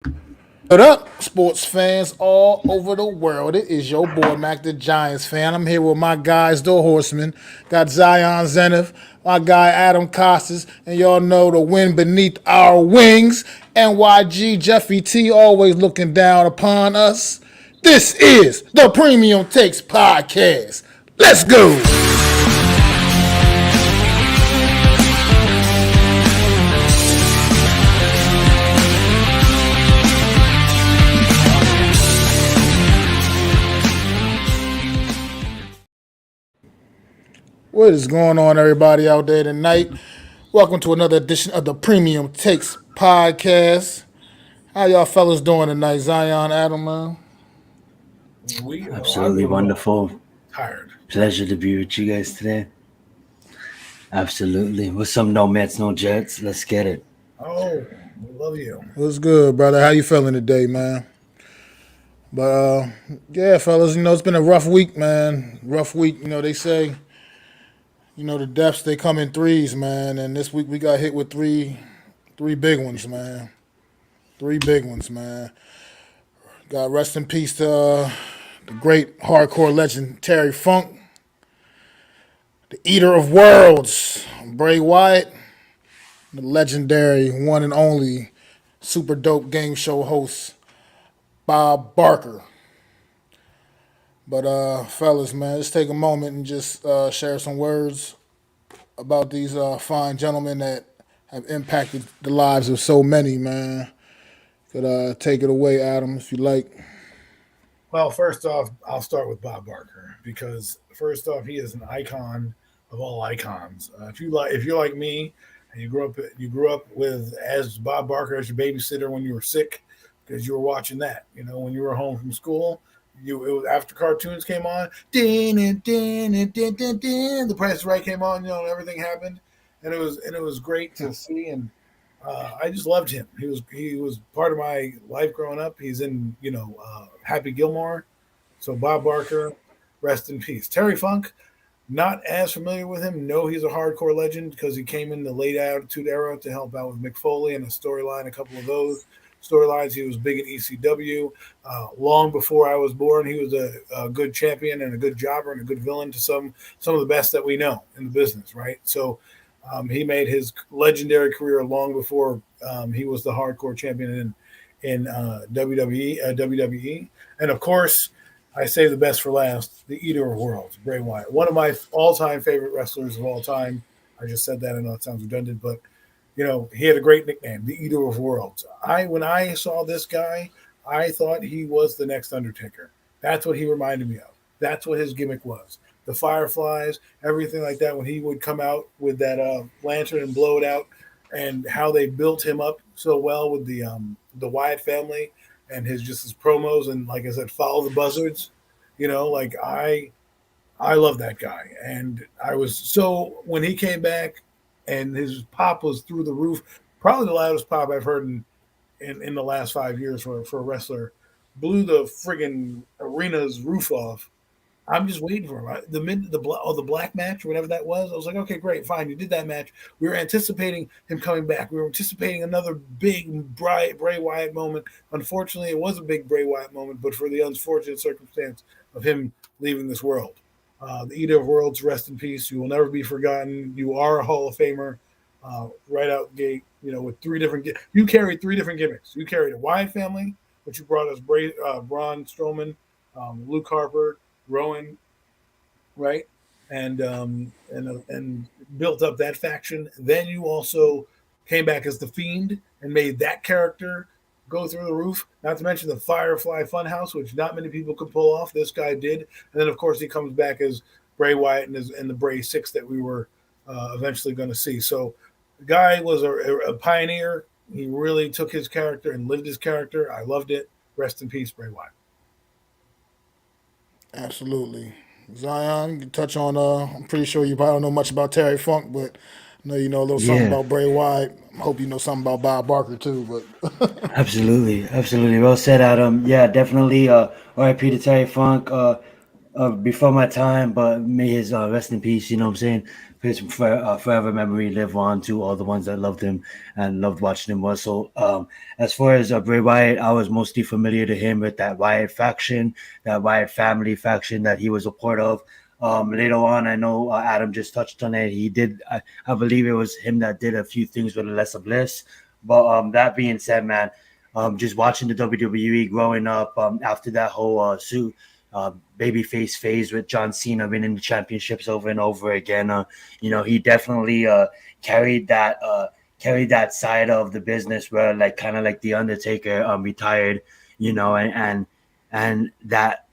What up, sports fans all over the world? It is your boy Mac the Giants fan. I'm here with my guys, the Horsemen. Got Zion Zenith, my guy Adam Costas, and y'all know the wind beneath our wings. NYG Jeffy T always looking down upon us. This is the Premium Takes Podcast. Let's go. What is going on, everybody out there tonight? Welcome to another edition of the Premium Takes Podcast. How y'all fellas doing tonight, Zion, Adam, man? Absolutely wonderful. Tired. Pleasure to be with you guys today. Absolutely. With some no Mets, no Jets. Let's get it. Oh, we love you. What's good, brother? How you feeling today, man? But yeah, fellas, it's been a rough week, man. Rough week. They say, the deaths they come in threes, man. And this week we got hit with three big ones, man. Three big ones, man. Got rest in peace to the great hardcore legend Terry Funk, the Eater of Worlds, Bray Wyatt, the legendary one and only super dope game show host Bob Barker. But fellas, man, let's take a moment and just share some words about these fine gentlemen that have impacted the lives of so many, man. Could take it away, Adam, if you like. Well, first off, I'll start with Bob Barker because first off, he is an icon of all icons. If you're like me, and you grew up with as Bob Barker as your babysitter when you were sick because you were watching that. When you were home from school, it was after cartoons came on, the Price is Right came on, and everything happened, and it was great to see and. I just loved him. He was part of my life growing up. He's in Happy Gilmore. So Bob Barker, rest in peace. Terry Funk, not as familiar with him. No, he's a hardcore legend because he came in the late Attitude Era to help out with Mick Foley and a storyline. A couple of those storylines. He was big in ECW. Long before I was born, he was a good champion and a good jobber and a good villain to some of the best that we know in the business. Right. So. He made his legendary career long before he was the hardcore champion in WWE. And of course, I save the best for last, the Eater of Worlds, Bray Wyatt. One of my all-time favorite wrestlers of all time. I just said that. I know it sounds redundant, but, he had a great nickname, the Eater of Worlds. When I saw this guy, I thought he was the next Undertaker. That's what he reminded me of. That's what his gimmick was. The fireflies, everything like that. When he would come out with that lantern and blow it out, and how they built him up so well with the Wyatt family and his promos and like I said, follow the buzzards. Like I love that guy, and I was so when he came back and his pop was through the roof, probably the loudest pop I've heard in the last 5 years for a wrestler. Blew the friggin' arena's roof off. I'm just waiting for him. The black match, or whatever that was. I was like, okay, great, fine. You did that match. We were anticipating him coming back. We were anticipating another big Bray Wyatt moment. Unfortunately, it was a big Bray Wyatt moment, but for the unfortunate circumstance of him leaving this world. The Eater of Worlds, rest in peace. You will never be forgotten. You are a Hall of Famer, right out the gate. With three different. You carried three different gimmicks. You carried a Wyatt family, which you brought us Braun Strowman, Luke Harper, Rowan, right, and built up that faction. Then you also came back as the Fiend and made that character go through the roof. Not to mention the Firefly Funhouse, which not many people could pull off. This guy did, and then of course he comes back as Bray Wyatt and the Bray Six that we were eventually going to see. So the guy was a pioneer. He really took his character and lived his character. I loved it. Rest in peace, Bray Wyatt. Absolutely. Zion, you can touch on, I'm pretty sure you probably don't know much about Terry Funk, but I know you know a little something Yeah, about Bray Wyatt. I hope you know something about Bob Barker, too. But absolutely. Absolutely. Well said, Adam. Yeah, definitely. R.I.P. to Terry Funk. Before my time, but may his rest in peace. You know what I'm saying? his forever memory live on to all the ones that loved him and loved watching him wrestle. As far as Bray Wyatt, I was mostly familiar to him with that Wyatt faction, that Wyatt family faction that he was a part of. Later on, I know Adam just touched on it. He did, I believe it was him that did a few things with Alexa Bliss. But that being said, man, just watching the WWE growing up after that whole babyface phase with John Cena winning the championships over and over again. He definitely carried that side of the business where like kind of like the Undertaker retired, and that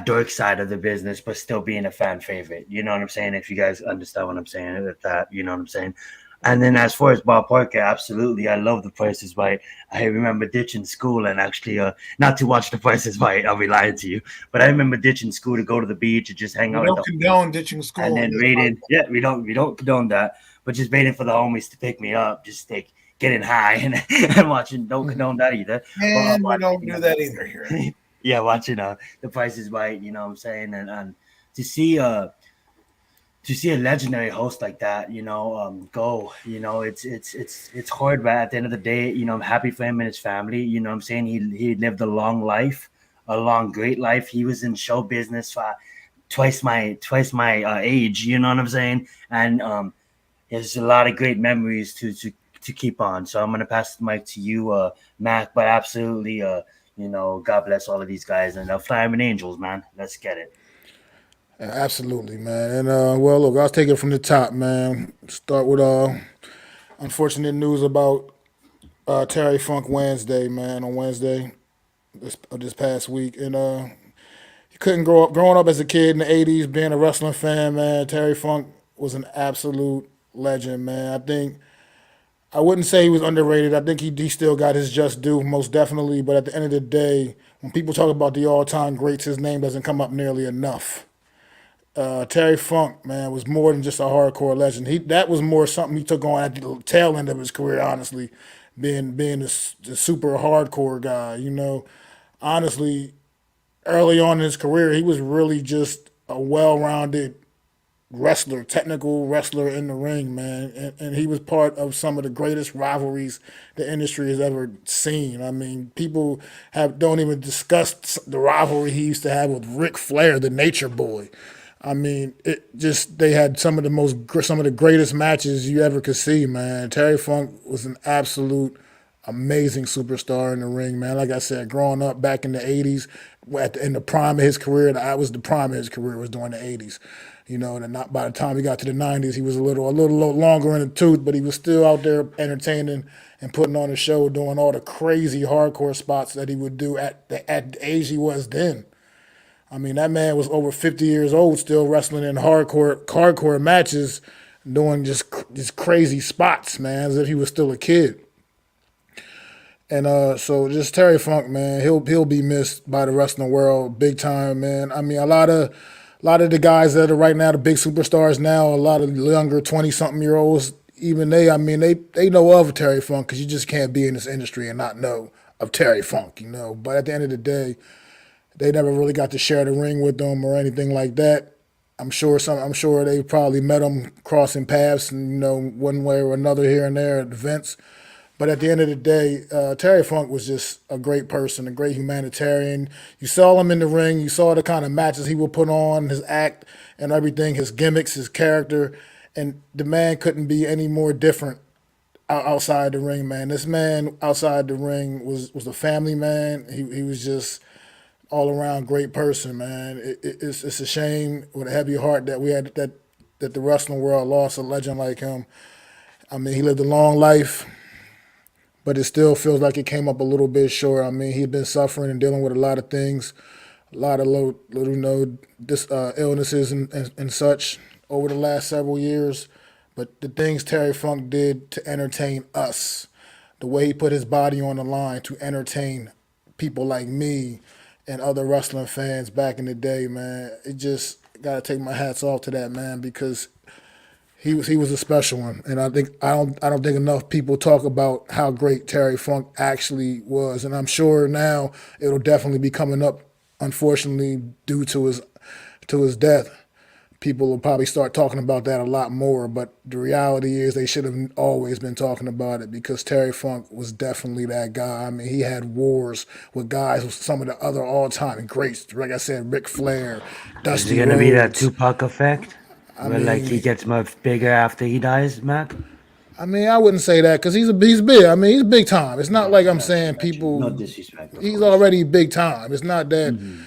dark side of the business, but still being a fan favorite. You know what I'm saying? If you guys understand what I'm saying with that, you know what I'm saying? And then as far as Bob Parker, absolutely, I love The Price is Right. I remember ditching school and actually not to watch The Price is Right. I'll be lying to you, but I remember ditching school to go to the beach and just hang out. We don't condone ditching school. And then waiting. Yeah, we don't condone that, but just waiting for the homies to pick me up, just like getting high and watching. Don't condone that either. And we don't do that either here. Yeah, watching The Price is Right. You know what I'm saying, and to see a legendary host like that, go, it's hard, but at the end of the day, I'm happy for him and his family. You know what I'm saying? He lived a long life, a long, great life. He was in show business for twice my age, you know what I'm saying? And there's a lot of great memories to keep on. So I'm going to pass the mic to you, Mac, but absolutely, God bless all of these guys and Fireman Angels, man. Let's get it. Absolutely, man. And well, look, I'll take it from the top, man. Start with unfortunate news about Terry Funk Wednesday, man. On Wednesday this past week, and you couldn't growing up as a kid in the '80s, being a wrestling fan, man. Terry Funk was an absolute legend, man. I wouldn't say he was underrated. I think he still got his just due, most definitely. But at the end of the day, when people talk about the all-time greats, his name doesn't come up nearly enough. Terry Funk, man, was more than just a hardcore legend. That was more something he took on at the tail end of his career, honestly, being the super hardcore guy. Honestly, early on in his career, he was really just a well-rounded wrestler, technical wrestler in the ring, man. And he was part of some of the greatest rivalries the industry has ever seen. I mean, people don't even discuss the rivalry he used to have with Ric Flair, the Nature Boy. I mean, they had some of the greatest matches you ever could see, man. Terry Funk was an absolute amazing superstar in the ring, man. Like I said, growing up back in the '80s, in the prime of his career, the prime of his career was during the '80s. And not by the time he got to the '90s, he was a little longer in the tooth, but he was still out there entertaining and putting on a show, doing all the crazy hardcore spots that he would do at the age he was then. I mean, that man was over 50 years old, still wrestling in hardcore matches, doing just crazy spots, man, as if he was still a kid. And so just Terry Funk, man, he'll be missed by the wrestling world big time, man. I mean, a lot of the guys that are right now the big superstars now, a lot of younger 20-something-year-olds, even they know of Terry Funk, because you just can't be in this industry and not know of Terry Funk, But at the end of the day, they never really got to share the ring with them or anything like that. I'm sure they probably met him crossing paths, one way or another here and there at events. But at the end of the day, Terry Funk was just a great person, a great humanitarian. You saw him in the ring. You saw the kind of matches he would put on, his act and everything, his gimmicks, his character. And the man couldn't be any more different outside the ring, man. This man outside the ring was a family man. He was just all around great person, man. It's a shame with a heavy heart that we had that the wrestling world lost a legend like him. I mean, he lived a long life, but it still feels like it came up a little bit short. I mean, he'd been suffering and dealing with a lot of things, a lot of illnesses and such over the last several years. But the things Terry Funk did to entertain us, the way he put his body on the line to entertain people like me and other wrestling fans back in the day, man, it just gotta take my hats off to that man, because he was a special one. And I don't think enough people talk about how great Terry Funk actually was. And I'm sure now it'll definitely be coming up, unfortunately, due to his death. people will probably start talking about that a lot more. But the reality is they should have always been talking about it because Terry Funk was definitely that guy. I mean, he had wars with guys with some of the other all-time greats. Like I said, Ric Flair, Is it Dusty gonna be that Rhodes. Tupac effect, I where like he mean, gets much bigger after he dies, Mac? I wouldn't say that because he's big. I mean, he's big time. It's not like I'm Gotcha, saying gotcha. No people. disrespect, of He's course. already big time. It's not that. Hmm.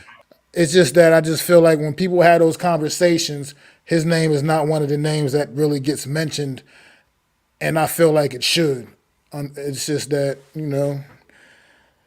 It's just that I just feel like when people have those conversations, his name is not one of the names that really gets mentioned, and I feel like it should. It's just that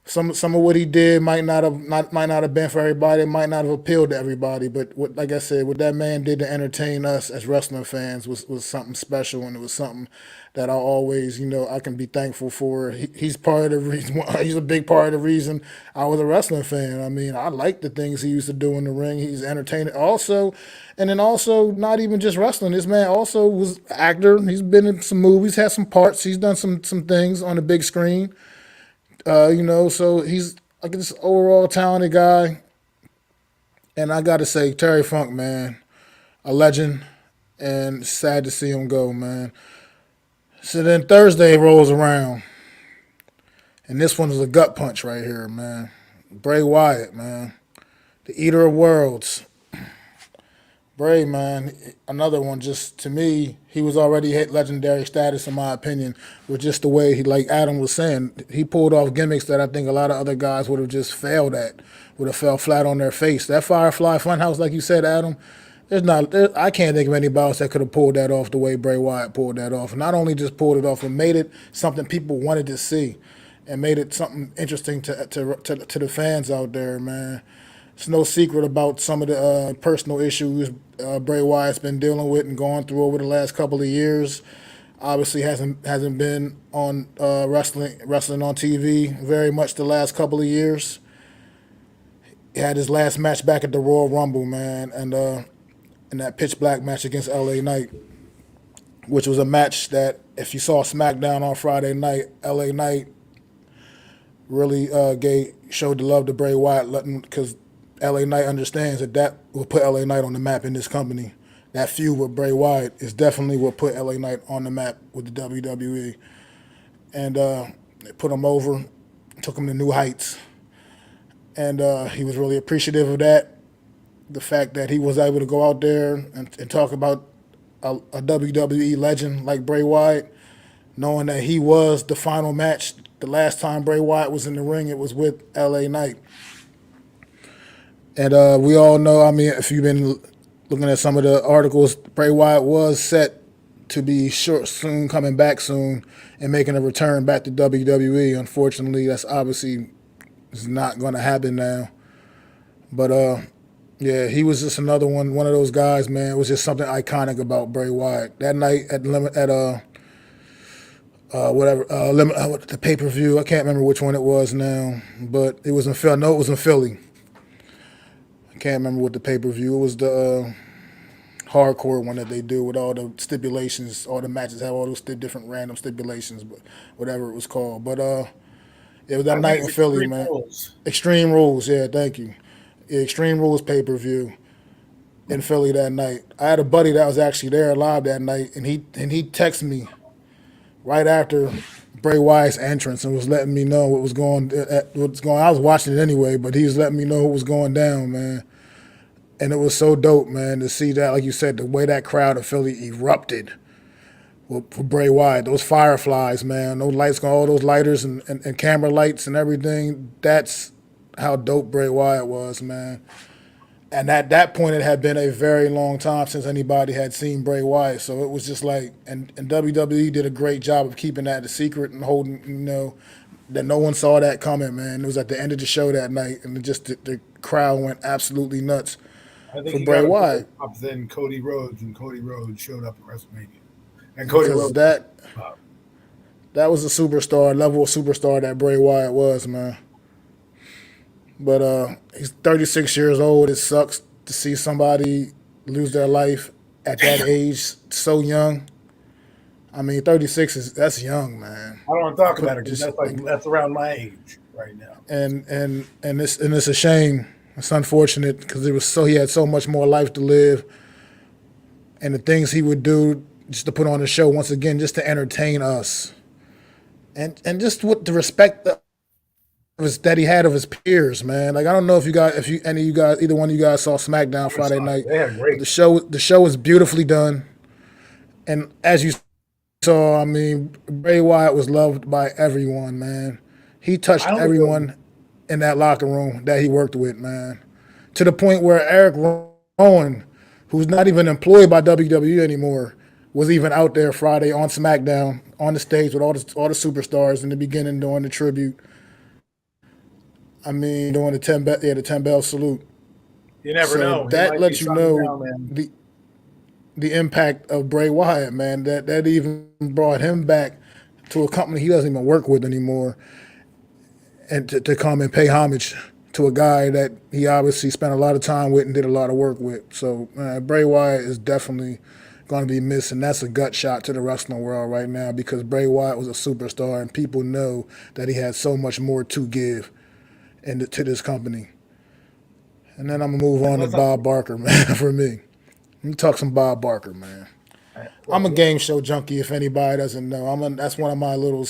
some of what he did might not have been for everybody. It might not have appealed to everybody. But like I said, what that man did to entertain us as wrestling fans was something special, and it was something that I always I can be thankful for. He's part of the reason. He's a big part of the reason I was a wrestling fan. I mean, I like the things he used to do in the ring. He's entertaining also, and then also not even just wrestling. This man also was an actor. He's been in some movies, had some parts. He's done some things on the big screen. So he's like this overall talented guy. And I got to say, Terry Funk, man, a legend, and sad to see him go, man. So then Thursday rolls around, and this one is a gut punch right here, man. Bray Wyatt, man, the Eater of Worlds. Bray, man, another one. Just to me, he was already hit legendary status in my opinion, with just the way he, like Adam was saying, he pulled off gimmicks that I think a lot of other guys would have just failed at, would have fell flat on their face. That Firefly Funhouse, like you said, Adam, I can't think of anybody else that could have pulled that off the way Bray Wyatt pulled that off. And not only just pulled it off, but made it something people wanted to see, and made it something interesting to the fans out there, man. It's no secret about some of the personal issues Bray Wyatt's been dealing with and going through over the last couple of years. Obviously, hasn't been on wrestling on TV very much the last couple of years. He had his last match back at the Royal Rumble, man, and in that pitch black match against LA Knight, which was a match that if you saw SmackDown on Friday night, LA Knight really showed the love to Bray Wyatt because LA Knight understands that will put LA Knight on the map in this company. That feud with Bray Wyatt is definitely what put LA Knight on the map with the WWE. And it put him over, took him to new heights. And he was really appreciative of that. The fact that he was able to go out there and talk about a WWE legend like Bray Wyatt, knowing that he was the final match. The last time Bray Wyatt was in the ring, it was with LA Knight. And we all know, I mean, if you've been looking at some of the articles, Bray Wyatt was set to be coming back soon and making a return back to WWE. Unfortunately, that's obviously is not going to happen now. But, yeah, he was just another one of those guys, man. It was just something iconic about Bray Wyatt. That night at the pay-per-view, I can't remember which one it was now, but it was in Philly. No, it was in Philly. I can't remember what the pay-per-view. It was the hardcore one that they do with all the stipulations. All the matches have all those different random stipulations, but whatever it was called. But it was that night in Philly, man. Extreme Rules, yeah, thank you. Yeah, Extreme Rules pay-per-view in Philly that night. I had a buddy that was actually there live that night, and he texted me right after Bray Wyatt's entrance and was letting me know what was going. I was watching it anyway, but he was letting me know what was going down, man. And it was so dope, man, to see that, like you said, the way that crowd of Philly erupted for Bray Wyatt. Those fireflies, man, those lights, all those lighters and camera lights and everything. That's how dope Bray Wyatt was, man. And at that point, it had been a very long time since anybody had seen Bray Wyatt. So it was just like, and WWE did a great job of keeping that a secret and holding, that no one saw that coming, man. It was at the end of the show that night, and the crowd went absolutely nuts for Bray Wyatt. Then Cody Rhodes, and Cody Rhodes showed up at WrestleMania. And Cody Rhodes, that was a superstar, level of superstar that Bray Wyatt was, man. But he's 36 years old. It sucks to see somebody lose their life at that age, so young. I mean, 36 that's young, man. I don't want to talk about it because that's around my age right now. And it's a shame. It's unfortunate because he had so much more life to live. and the things he would do just to put on the show once again, just to entertain us, and just with the respect that he had of his peers, man. Like I don't know if any of you guys, either one of you guys saw SmackDown Friday night, Yeah, but great. the show was beautifully done, and as you saw, I mean, Bray Wyatt was loved by everyone, man. He touched I only everyone in that locker room that he worked with, man, to the point where Eric Rowan, who's not even employed by WWE anymore, was even out there Friday on SmackDown on the stage with all the superstars in the beginning doing the tribute. I mean, doing the 10 bell salute. You never So know. He that might lets be you something know down, man. the impact of Bray Wyatt, man. That even brought him back to a company he doesn't even work with anymore, and to come and pay homage to a guy that he obviously spent a lot of time with and did a lot of work with. So Bray Wyatt is definitely going to be missed, and that's a gut shot to the wrestling world right now because Bray Wyatt was a superstar, and people know that he had so much more to give to this company. And then I'm going to move on to Bob Barker, man, for me. Let me talk some Bob Barker, man. I'm a game show junkie. If anybody doesn't know, that's one of my little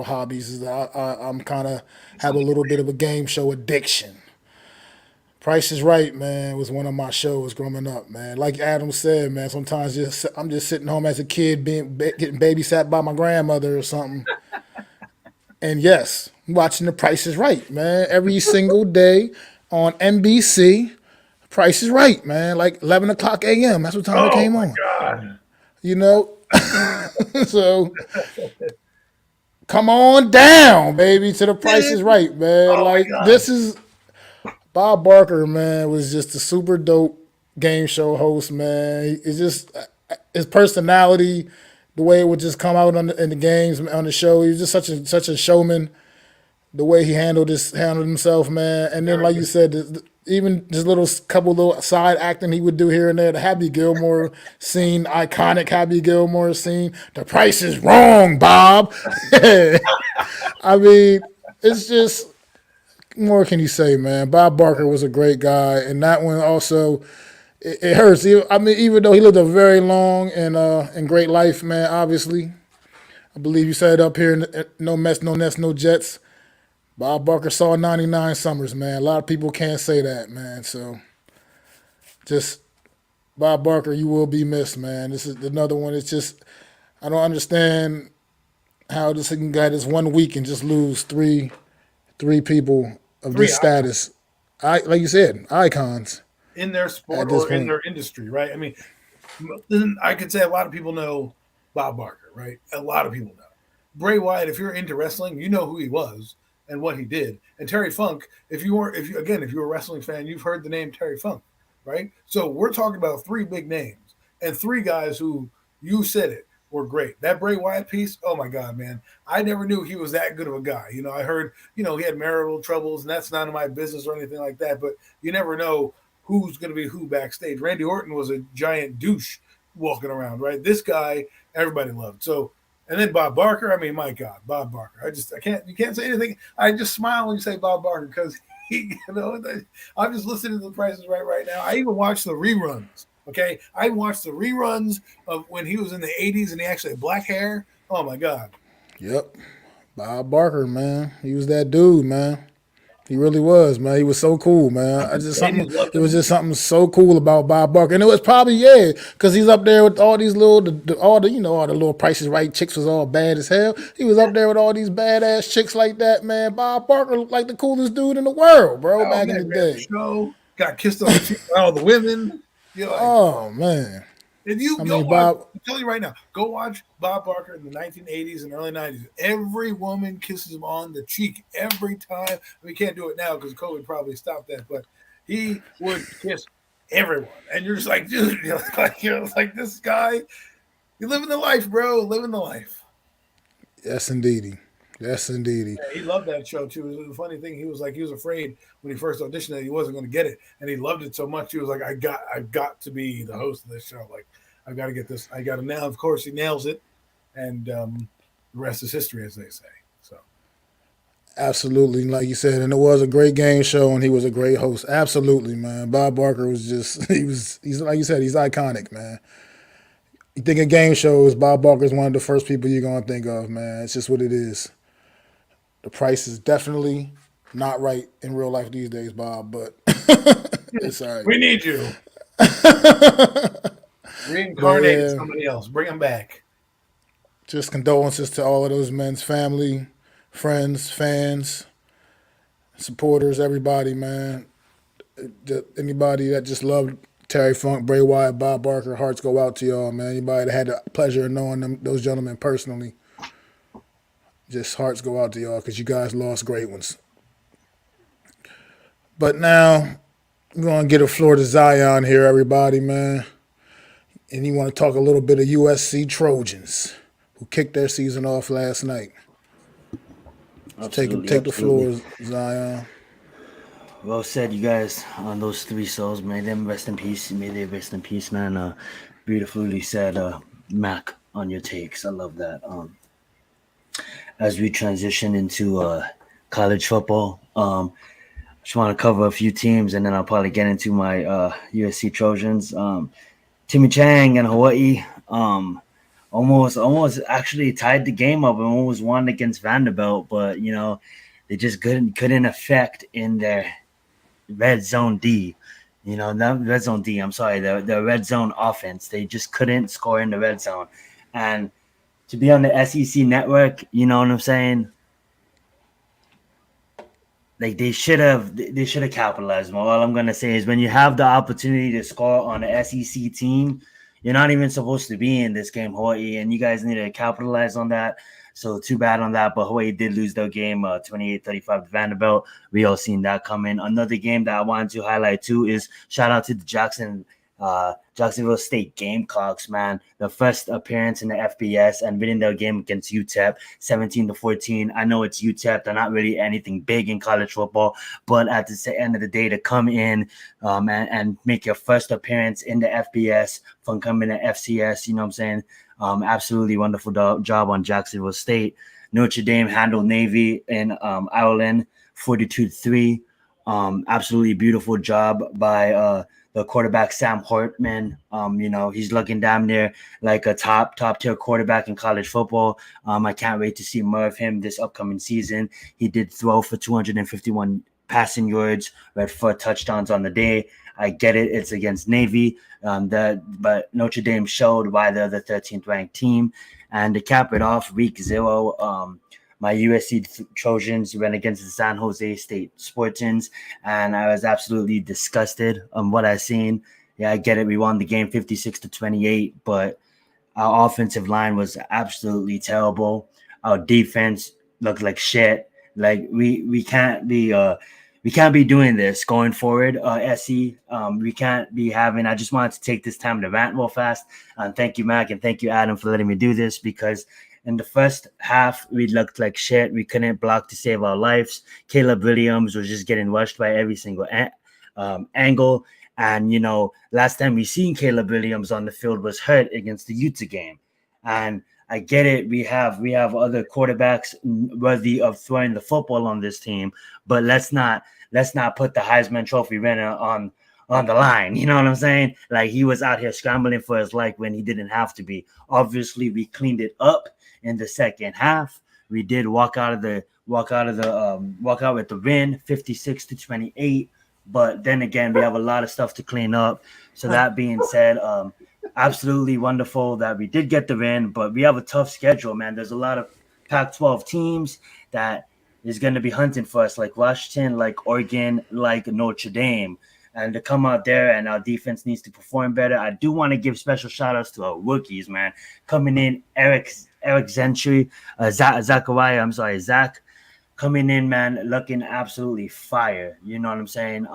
hobbies. Is that I'm kind of have a little bit of a game show addiction. Price is Right, man, was one of my shows growing up, man. Like Adam said, man, sometimes I'm just sitting home as a kid, getting babysat by my grandmother or something. And yes, watching The Price is Right, man, every single day on NBC. Price is Right, man, like 11 o'clock a.m. That's what time it came on. God. You know? So come on down, baby, to The Price is Right, man. Like this is Bob Barker, man, was just a super dope game show host, man. It's just his personality, the way it would just come out in the games on the show. He was just such a showman. The way he handled himself, man. And then, like you said, even this couple little side acting he would do here and there. The Happy Gilmore scene, iconic Happy Gilmore scene. The price is wrong, Bob. I mean, it's just, what more can you say, man? Bob Barker was a great guy, and that one also, it hurts. I mean, even though he lived a very long and great life, man. Obviously, I believe you said it up here, no mess, no nest, no jets. Bob Barker saw 99 summers, man. A lot of people can't say that, man. So, just Bob Barker, you will be missed, man. This is another one. It's just, I don't understand how this can get this 1 week and just lose three people of this status. Like you said, icons in their sport or in their industry, right? I mean, I could say a lot of people know Bob Barker, right? A lot of people know. Bray Wyatt, if you're into wrestling, you know who he was and what he did. And Terry Funk, if you're a wrestling fan, you've heard the name Terry Funk, right? So we're talking about three big names and three guys who, you said it, were great. That Bray Wyatt piece, oh my God, man. I never knew he was that good of a guy. You know, I heard, he had marital troubles, and that's none of my business or anything like that, but you never know who's going to be who backstage. Randy Orton was a giant douche walking around, right? This guy, everybody loved. So, and then Bob Barker, I mean, my God, Bob Barker. You can't say anything. I just smile when you say Bob Barker because I'm just listening to The Price is right now. I even watched the reruns, okay? I watched the reruns of when he was in the 80s and he actually had black hair. Oh, my God. Yep. Bob Barker, man. He was that dude, man. He really was, man. He was so cool, man. It was just something so cool about Bob Barker, and it was probably because he's up there with all these all the little Price is Right chicks was all bad as hell. He was up there with all these badass chicks like that, man. Bob Barker looked like the coolest dude in the world, bro. Back in the day, got kissed on the cheek by all the women. Oh man. If you I'm telling you right now, go watch Bob Barker in the 1980s and early 90s. Every woman kisses him on the cheek every time. We can't do it now because COVID probably stopped that, but he would kiss everyone. And you're just like, dude, like this guy, you're living the life, bro. Living the life. Yes, indeedy. Yes, indeedy. Yeah, he loved that show too. The funny thing, he was afraid when he first auditioned that he wasn't going to get it, and he loved it so much. He was like, I've got to be the host of this show. Like, I've got to get this. I got to now. Of course, he nails it, and the rest is history, as they say. So, absolutely, like you said, and it was a great game show, and he was a great host. Absolutely, man. Bob Barker was just he's like you said, he's iconic, man. You think of game shows, Bob Barker's one of the first people you're gonna think of, man. It's just what it is. The price is definitely not right in real life these days, Bob, but it's all right. We need you. But Reincarnate as somebody else. Bring him back. just condolences to all of those men's family, friends, fans, supporters, everybody, man. Anybody that just loved Terry Funk, Bray Wyatt, Bob Barker, hearts go out to y'all, man. Anybody that had the pleasure of knowing those gentlemen personally, just hearts go out to y'all because you guys lost great ones. But now we're going to get a floor to Zion here, everybody, man. And you want to talk a little bit of USC Trojans who kicked their season off last night. Take the floor, Zion. Well said, you guys, on those three souls. May them rest in peace. May they rest in peace, man. Beautifully said, Mac, on your takes. I love that. As we transition into college football, just want to cover a few teams, and then I'll probably get into my USC Trojans. Timmy Chang and Hawaii almost actually tied the game up and almost won against Vanderbilt, but they just couldn't affect in their red zone D. Not red zone D. I'm sorry, the red zone offense. They just couldn't score in the red zone, and to be on the SEC network, you know what I'm saying? Like they should have capitalized more. All I'm gonna say is when you have the opportunity to score on an SEC team, you're not even supposed to be in this game, Hawaii, and you guys need to capitalize on that. So too bad on that, but Hawaii did lose their game 28-35 to Vanderbilt. We all seen that coming. Another game that I wanted to highlight too is shout out to the Jacksonville State Gamecocks, man. The first appearance in the FBS and winning their game against UTEP 17-14. I know it's UTEP. They're not really anything big in college football, but at the end of the day, to come in and make your first appearance in the FBS from coming to FCS, you know what I'm saying? Absolutely wonderful job on Jacksonville State. Notre Dame handled Navy in Ireland 42-3. Absolutely beautiful job by the quarterback Sam Hartman. He's looking damn near like a top tier quarterback in college football. I can't wait to see more of him this upcoming season. He did throw for 251 passing yards, read 4 touchdowns on the day. I get it. It's against Navy. But Notre Dame showed why they're the 13th ranked team. And to cap it off, week 0, my USC Trojans went against the San Jose State Spartans, and I was absolutely disgusted on what I seen. Yeah, I get it. We won the game 56-28, but our offensive line was absolutely terrible. Our defense looked like shit. Like we can't be doing this going forward, SE. We can't be having. I just wanted to take this time to rant real fast. Thank you, Mac, and thank you, Adam, for letting me do this because in the first half, we looked like shit. We couldn't block to save our lives. Caleb Williams was just getting rushed by every single angle. And, last time we seen Caleb Williams on the field was hurt against the Utah game. And I get it. We have other quarterbacks worthy of throwing the football on this team, but let's not put the Heisman Trophy winner on the line. You know what I'm saying? Like he was out here scrambling for his life when he didn't have to be. Obviously, we cleaned it up in the second half. We did walk out with the win, 56-28. But then again, we have a lot of stuff to clean up. So that being said, absolutely wonderful that we did get the win. But we have a tough schedule, man. There's a lot of Pac-12 teams that is going to be hunting for us, like Washington, like Oregon, like Notre Dame. And to come out there and our defense needs to perform better. I do want to give special shout outs to our rookies, man. Coming in, Eric Zentry, Zach coming in, man, looking absolutely fire. You know what I'm saying?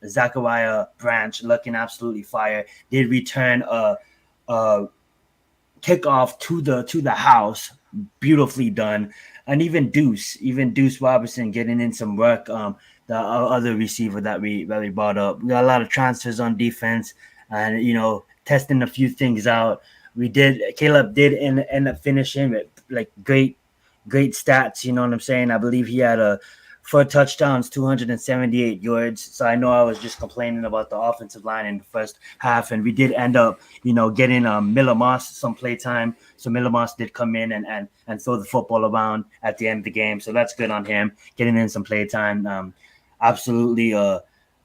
Zachariah Branch looking absolutely fire. Did return a kickoff to the house. Beautifully done. And even Deuce Robertson getting in some work. The other receiver that we brought up. We got a lot of transfers on defense and, testing a few things out. Caleb did end up finishing with like great stats. You know what I'm saying? I believe he had a 4 touchdowns, 278 yards. So I know I was just complaining about the offensive line in the first half, and we did end up, getting Miller Moss some play time. So Miller Moss did come in and throw the football around at the end of the game. So that's good on him, getting in some play time. Absolutely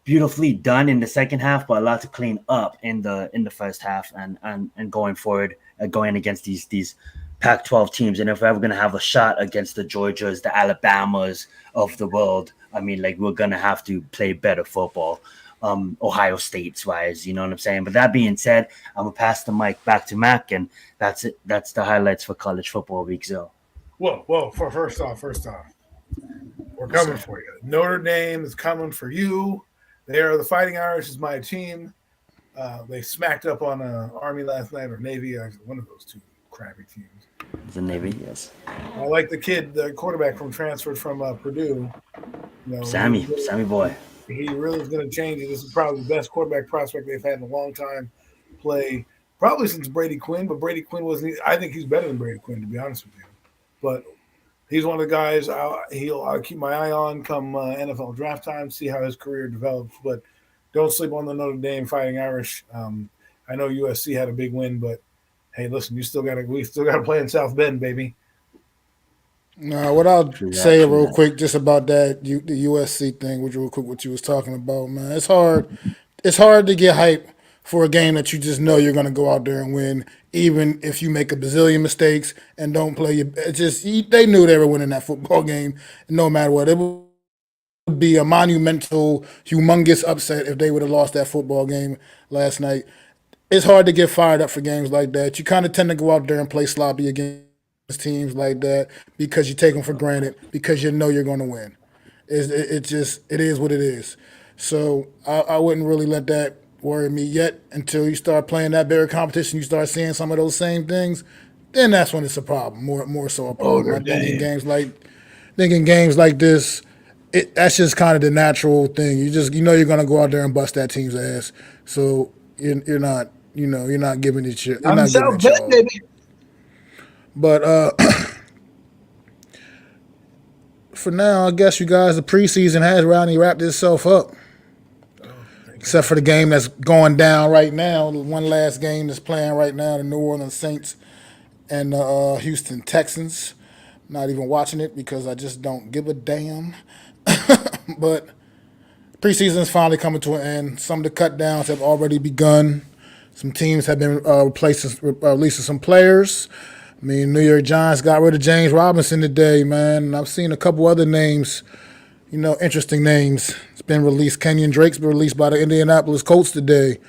beautifully done in the second half, but a lot to clean up in the first half and going forward, going against these Pac-12 teams. And if we're ever going to have a shot against the Georgias, the Alabamas of the world, I mean, like, we're going to have to play better football, Ohio State's wise, you know what I'm saying? But that being said, I'm going to pass the mic back to Mac, and that's it. That's the highlights for College Football Week. So, Whoa. First off, we're coming for you. Notre Dame is coming for you. They are the Fighting Irish is my team. They smacked up on Army last night, or Navy, one of those two crappy teams. the Navy, yes. I like the quarterback transferred from Purdue. Sammy boy. He really is going to change it. This is probably the best quarterback prospect they've had in a long time. Play probably since Brady Quinn, but Brady Quinn wasn't. I think he's better than Brady Quinn, to be honest with you. But he's one of the guys I'll keep my eye on come NFL draft time, see how his career develops. But don't sleep on the Notre Dame Fighting Irish. I know USC had a big win, but hey, listen, we still got to play in South Bend, baby. No, what I'll say real quick just about that the USC thing, which real quick what you was talking about, man. It's hard to get hype for a game that you just know you're going to go out there and win, even if you make a bazillion mistakes and don't play. They knew they were winning that football game, no matter what. It would be a monumental, humongous upset if they would have lost that football game last night. It's hard to get fired up for games like that. You kind of tend to go out there and play sloppy against teams like that because you take them for granted because you know you're going to win. It is what it is. So I wouldn't really let that worry me yet until you start playing that bigger competition. You start seeing some of those same things, then that's when it's a problem. More so a problem. I think in games like this, that's just kind of the natural thing. You know you're going to go out there and bust that team's ass. So you're not giving it your. You're not giving it your all. Baby. But for now, I guess you guys, the preseason has wrapped itself up. Except for the game that's going down right now. The one last game that's playing right now, the New Orleans Saints and the Houston Texans. Not even watching it because I just don't give a damn. But preseason is finally coming to an end. Some of the cut downs have already begun. Some teams have been releasing some players. I mean, New York Giants got rid of James Robinson today, man. And I've seen a couple other names, interesting names. It's been released. Kenyon Drake's been released by the Indianapolis Colts today.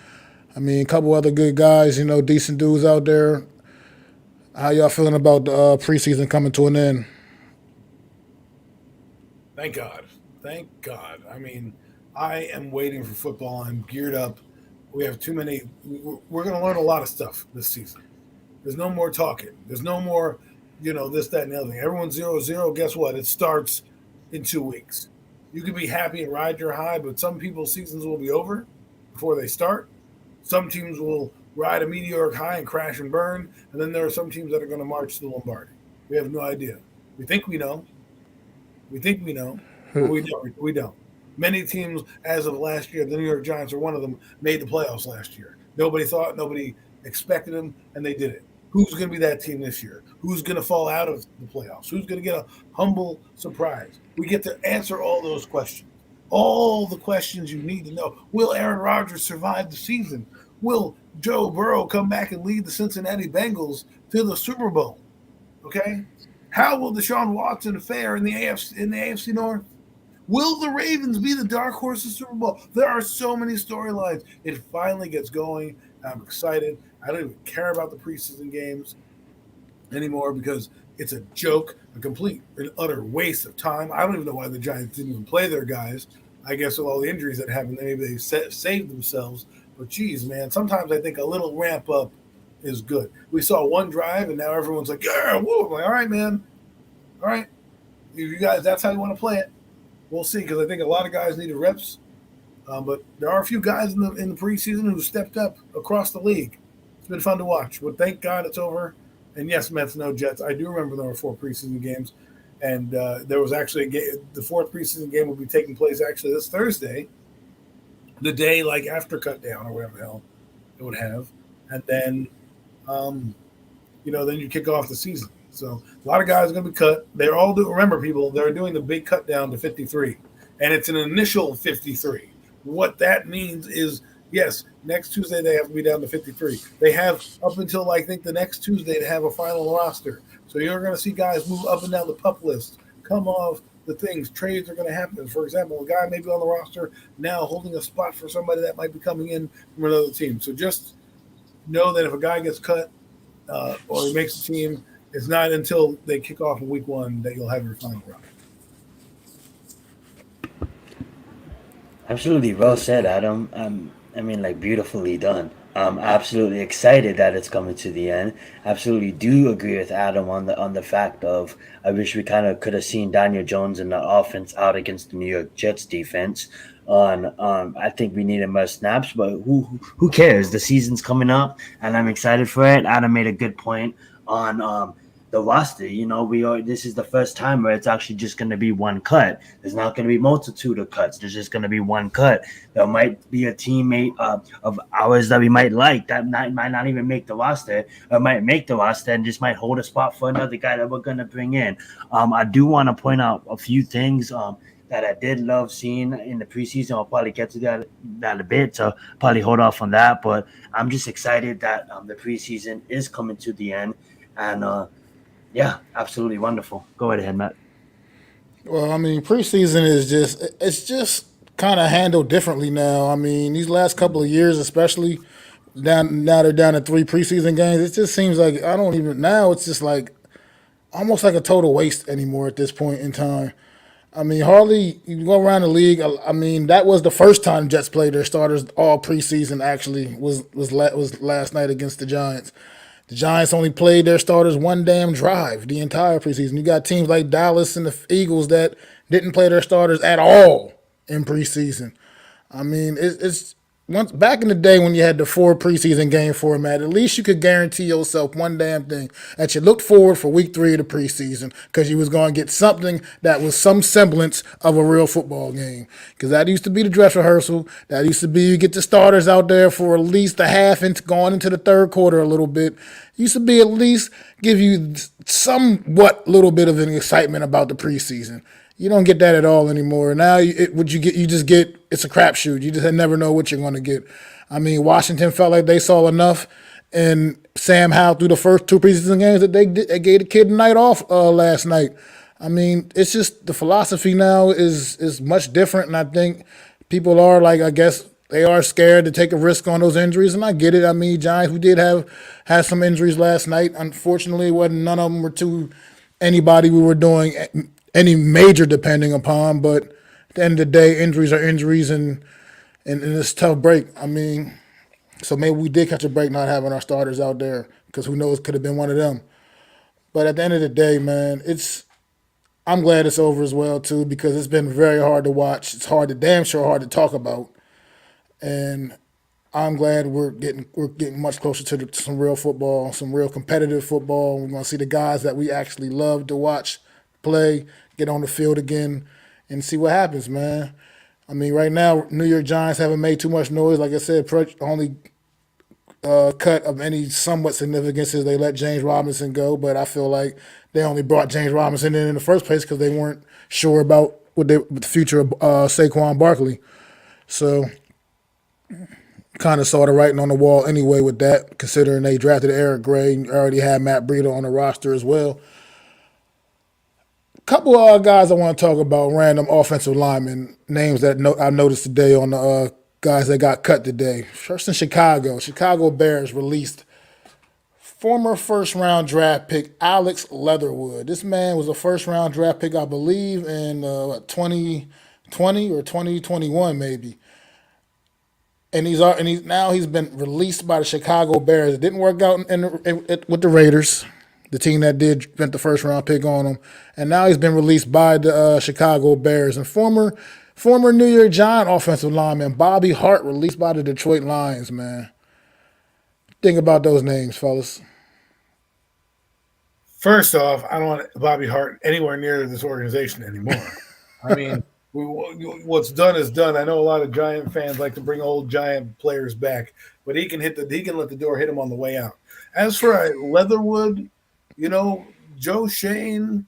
I mean, a couple other good guys, decent dudes out there. How y'all feeling about the preseason coming to an end? Thank God. I mean, I am waiting for football. I'm geared up. We have too many. We're going to learn a lot of stuff this season. There's no more talking. There's no more, this, that, and the other thing. Everyone's 0-0. Guess what? It starts in 2 weeks. You can be happy and ride your high, but some people's seasons will be over before they start. Some teams will ride a meteoric high and crash and burn, and then there are some teams that are going to march to the Lombardi. We have no idea. We think we know. But we don't. Many teams, as of last year, the New York Giants are one of them, made the playoffs last year. Nobody expected them, and they did it. Who's going to be that team this year? Who's going to fall out of the playoffs? Who's going to get a humble surprise? We get to answer all those questions. All the questions you need to know. Will Aaron Rodgers survive the season? Will Joe Burrow come back and lead the Cincinnati Bengals to the Super Bowl? Okay? How will Deshaun Watson fare in the AFC North? Will the Ravens be the dark horse of Super Bowl? There are so many storylines. It finally gets going. I'm excited. I don't even care about the preseason games anymore because it's a joke, a complete and utter waste of time. I don't even know why the Giants didn't even play their guys. I guess with all the injuries that happened, maybe they saved themselves. But geez, man, sometimes I think a little ramp up is good. We saw one drive, and now everyone's like, yeah, woo. I'm like, all right, man. All right. If you guys, that's how you want to play it. We'll see, because I think a lot of guys needed reps. But there are a few guys in the preseason who stepped up across the league. It's been fun to watch. But thank God it's over. And yes, Mets, no Jets. I do remember there were 4 preseason games. And there was actually the fourth preseason game will be taking place actually this Thursday, the day like after cut down or whatever the hell it would have, and then then you kick off the season. So a lot of guys are going to be cut. They're all remember, people, they're doing the big cut down to 53, and it's an initial 53. What that means is, yes, next Tuesday they have to be down to 53. They have up until I think the next Tuesday to have a final roster. So you're going to see guys move up and down the PUP list, come off the things. Trades are going to happen. For example, a guy may be on the roster now holding a spot for somebody that might be coming in from another team. So just know that if a guy gets cut or he makes a team, it's not until they kick off in week 1 that you'll have your final round. Absolutely well said, Adam. Beautifully done. I'm absolutely excited that it's coming to the end. Absolutely do agree with Adam on the fact of I wish we kind of could have seen Daniel Jones in the offense out against the New York Jets defense. I think we needed more snaps, but who cares? The season's coming up, and I'm excited for it. Adam made a good point on the roster. This is the first time where it's actually just going to be one cut. There's not going to be multitude of cuts. There's just going to be one cut. There might be a teammate of ours that we might like that might not even make the roster, or might make the roster and just might hold a spot for another guy that we're going to bring in. I do want to point out a few things that I did love seeing in the preseason. I'll probably get to that a bit, so probably hold off on that. But I'm just excited that the preseason is coming to the end, and yeah, absolutely wonderful. Go ahead, Matt. Well, preseason is just kind of handled differently now. These last couple of years, especially now they're down to 3 preseason games. It just seems like it's just like almost like a total waste anymore at this point in time. Hardly you go around the league. That was the first time Jets played their starters all preseason. Actually, was last night against the Giants. The Giants only played their starters one damn drive the entire preseason. You got teams like Dallas and the Eagles that didn't play their starters at all in preseason. It's once back in the day when you had the 4 preseason game format, at least you could guarantee yourself one damn thing, that you looked forward for week 3 of the preseason because you was going to get something that was some semblance of a real football game. Because that used to be the dress rehearsal. That used to be you get the starters out there for at least a half into going into the third quarter a little bit. Used to be at least give you somewhat little bit of an excitement about the preseason. You don't get that at all anymore. Now, what you get, it's a crapshoot. You just never know what you're going to get. Washington felt like they saw enough in Sam Howell through the first 2 preseason games that they gave the kid a night off last night. It's just the philosophy now is much different, and I think people are I guess they are scared to take a risk on those injuries, and I get it. Giants, we did have some injuries last night. Unfortunately, none of them were to anybody we were doing any major depending upon, but at the end of the day, injuries are injuries, and it's a tough break. So maybe we did catch a break not having our starters out there, because who knows, could have been one of them. But at the end of the day, man, I'm glad it's over as well too, because it's been very hard to watch. It's damn sure hard to talk about, and I'm glad we're getting much closer to some real football, some real competitive football. We're going to see the guys that we actually love to watch play, get on the field again, and see what happens, man. Right now, New York Giants haven't made too much noise. Like I said, only cut of any somewhat significance is they let James Robinson go, but I feel like they only brought James Robinson in the first place because they weren't sure about the future of Saquon Barkley. So kind of saw the writing on the wall anyway with that, considering they drafted Eric Gray and already had Matt Breida on the roster as well. Couple of guys I want to talk about, random offensive linemen, names that I noticed today on the guys that got cut today. First in Chicago Bears released former first-round draft pick Alex Leatherwood. This man was a first-round draft pick, I believe, in 2020 or 2021 maybe. And he's been released by the Chicago Bears. It didn't work out with the Raiders, the team that did spent the first round pick on him, and now he's been released by the Chicago Bears. And former New York Giant offensive lineman Bobby Hart released by the Detroit Lions. Man, think about those names, fellas. First off, I don't want Bobby Hart anywhere near this organization anymore. I mean, what's done is done. I know a lot of Giant fans like to bring old Giant players back, but he can let the door hit him on the way out. As for Leatherwood, Joe Shane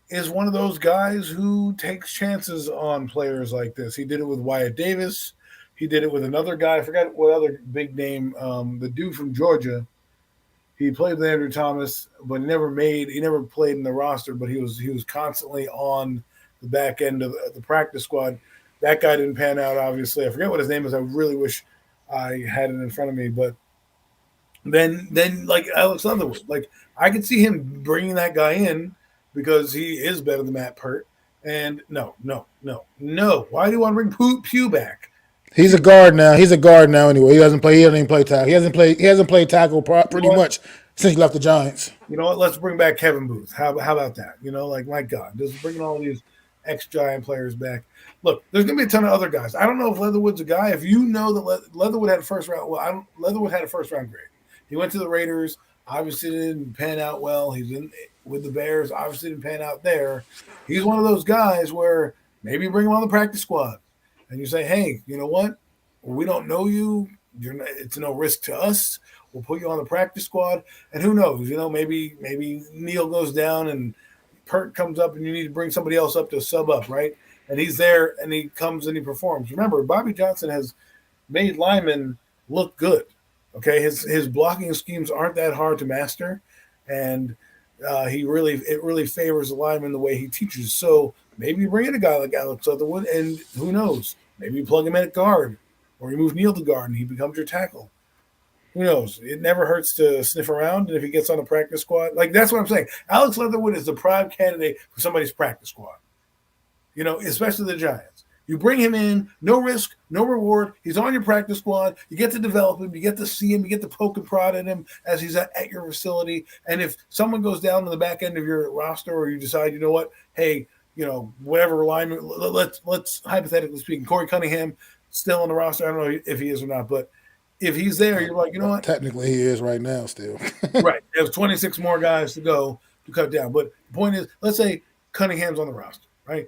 is one of those guys who takes chances on players like this. He did it with Wyatt Davis. He did it with another guy. I forgot what other big name, the dude from Georgia. He played with Andrew Thomas, but he never played in the roster, but he was constantly on the back end of the practice squad. That guy didn't pan out, obviously. I forget what his name is. I really wish I had it in front of me. But then like Alex Leatherwood, like I could see him bringing that guy in because he is better than Matt Pert. And no. Why do you want to bring Pugh back? He's a guard now. Anyway. He doesn't even play tackle. He hasn't played tackle pretty much since he left the Giants. You know what? Let's bring back Kevin Booth. How about that? My God, just bringing all these ex-Giant players back. Look, there's going to be a ton of other guys. I don't know if Leatherwood's a guy. If you know that Leatherwood had a first round, Leatherwood had a first round grade. He went to the Raiders. Obviously didn't pan out well. He's in with the Bears. Obviously didn't pan out there. He's one of those guys where maybe you bring him on the practice squad. And you say, hey, you know what? We don't know you. It's no risk to us. We'll put you on the practice squad. And who knows? Maybe Neil goes down and Pert comes up and you need to bring somebody else up to sub up, right? And he's there and he comes and he performs. Remember, Bobby Johnson has made linemen look good. Okay, his blocking schemes aren't that hard to master, and it really favors the lineman the way he teaches. So maybe you bring in a guy like Alex Leatherwood, and who knows? Maybe you plug him in at guard, or you move Neil to guard, and he becomes your tackle. Who knows? It never hurts to sniff around, and if he gets on a practice squad, like that's what I'm saying. Alex Leatherwood is the prime candidate for somebody's practice squad. Especially the Giants. You bring him in, no risk, no reward. He's on your practice squad. You get to develop him. You get to see him. You get to poke and prod at him as he's at your facility. And if someone goes down to the back end of your roster, or you decide, you know what, hey, whatever alignment, let's hypothetically speaking, Corey Cunningham still on the roster. I don't know if he is or not, but if he's there, you're like, you know what? Technically, he is right now still. Right. There's 26 more guys to go to cut down. But the point is, let's say Cunningham's on the roster, right?